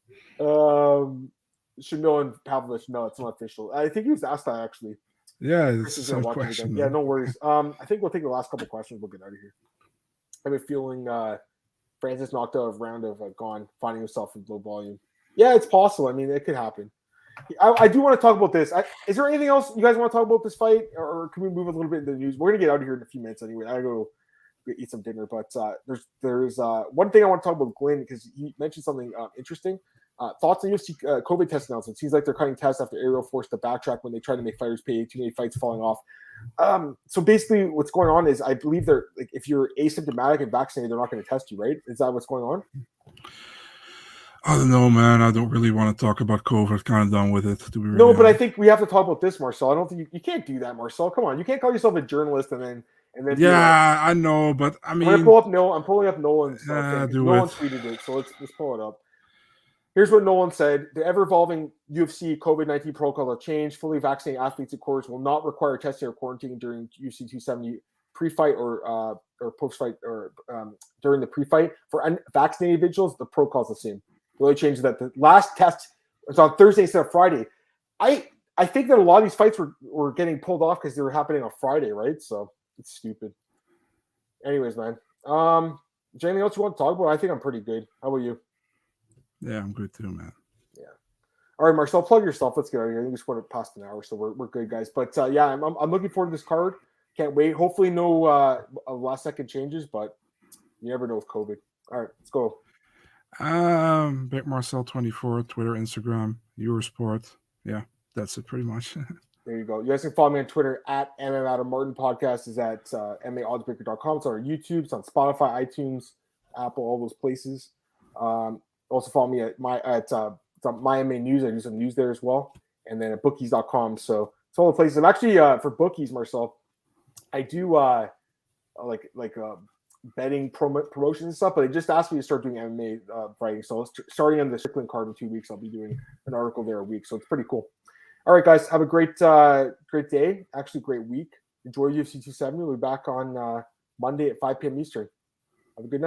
Shamil and Pavlovich, no, it's not official. I think he was asked that, actually. Yeah, it's a question. Yeah, no worries. I think we'll take the last couple questions. We'll get out of here. I have a feeling Francis knocked out a round of Gane, finding himself in low volume. Yeah, it's possible. I mean, it could happen. I do want to talk about this. Is there anything else you guys want to talk about this fight, or can we move a little bit into the news? We're gonna get out of here in a few minutes anyway. I gotta go eat some dinner, but there's one thing I want to talk about Glenn because he mentioned something interesting. Thoughts on UFC COVID test announcement? Seems like they're cutting tests after Ariel forced to backtrack when they tried to make fighters pay too many fights falling off. So basically, what's going on is I believe they're like if you're asymptomatic and vaccinated, they're not going to test you, right? Is that what's going on? I don't know, man. I don't really want to talk about COVID. Kind of done with it. To be really No, but honest. I think we have to talk about this, Marcel. I don't think you can't do that, Marcel. Come on, you can't call yourself a journalist and then. Yeah, I know, but I mean, I'm pulling up Nolan's thing. Nolan tweeted it, so let's pull it up. Here's what Nolan said: the ever-evolving UFC COVID-19 protocol will change. Fully vaccinated athletes, of course, will not require testing or quarantine during UFC 270 pre-fight or post-fight or during the pre-fight. For unvaccinated individuals, the protocol is the same. The only change is that the last test was on Thursday instead of Friday. I think that a lot of these fights were getting pulled off because they were happening on Friday, right? So it's stupid. Anyways, man. Is there anything else you want to talk about? I think I'm pretty good. How about you? Yeah, I'm good too, man. Yeah. All right, Marcel, plug yourself. Let's get out of here. I think we just went past an hour, so we're good, guys. But yeah, I'm looking forward to this card. Can't wait. Hopefully, no last second changes, but you never know with COVID. All right, let's go. Big Marcel 24, Twitter, Instagram, Eurosport. Yeah, that's it pretty much. There you go. You guys can follow me on Twitter at MMAOB Podcast is at MMAOddsbreaker.com. It's on our YouTube. It's on Spotify, iTunes, Apple, all those places. Also follow me at my MMA News. I do some news there as well. And then at bookies.com. So it's all the places. I'm actually for bookies, Marcel, I do betting promotions and stuff, but they just asked me to start doing MMA fighting. So starting on the Strickland card in 2 weeks, I'll be doing an article there a week. So it's pretty cool. All right, guys, have a great day. Actually, great week. Enjoy UFC 270. We'll be back on Monday at 5 p.m. Eastern. Have a good night.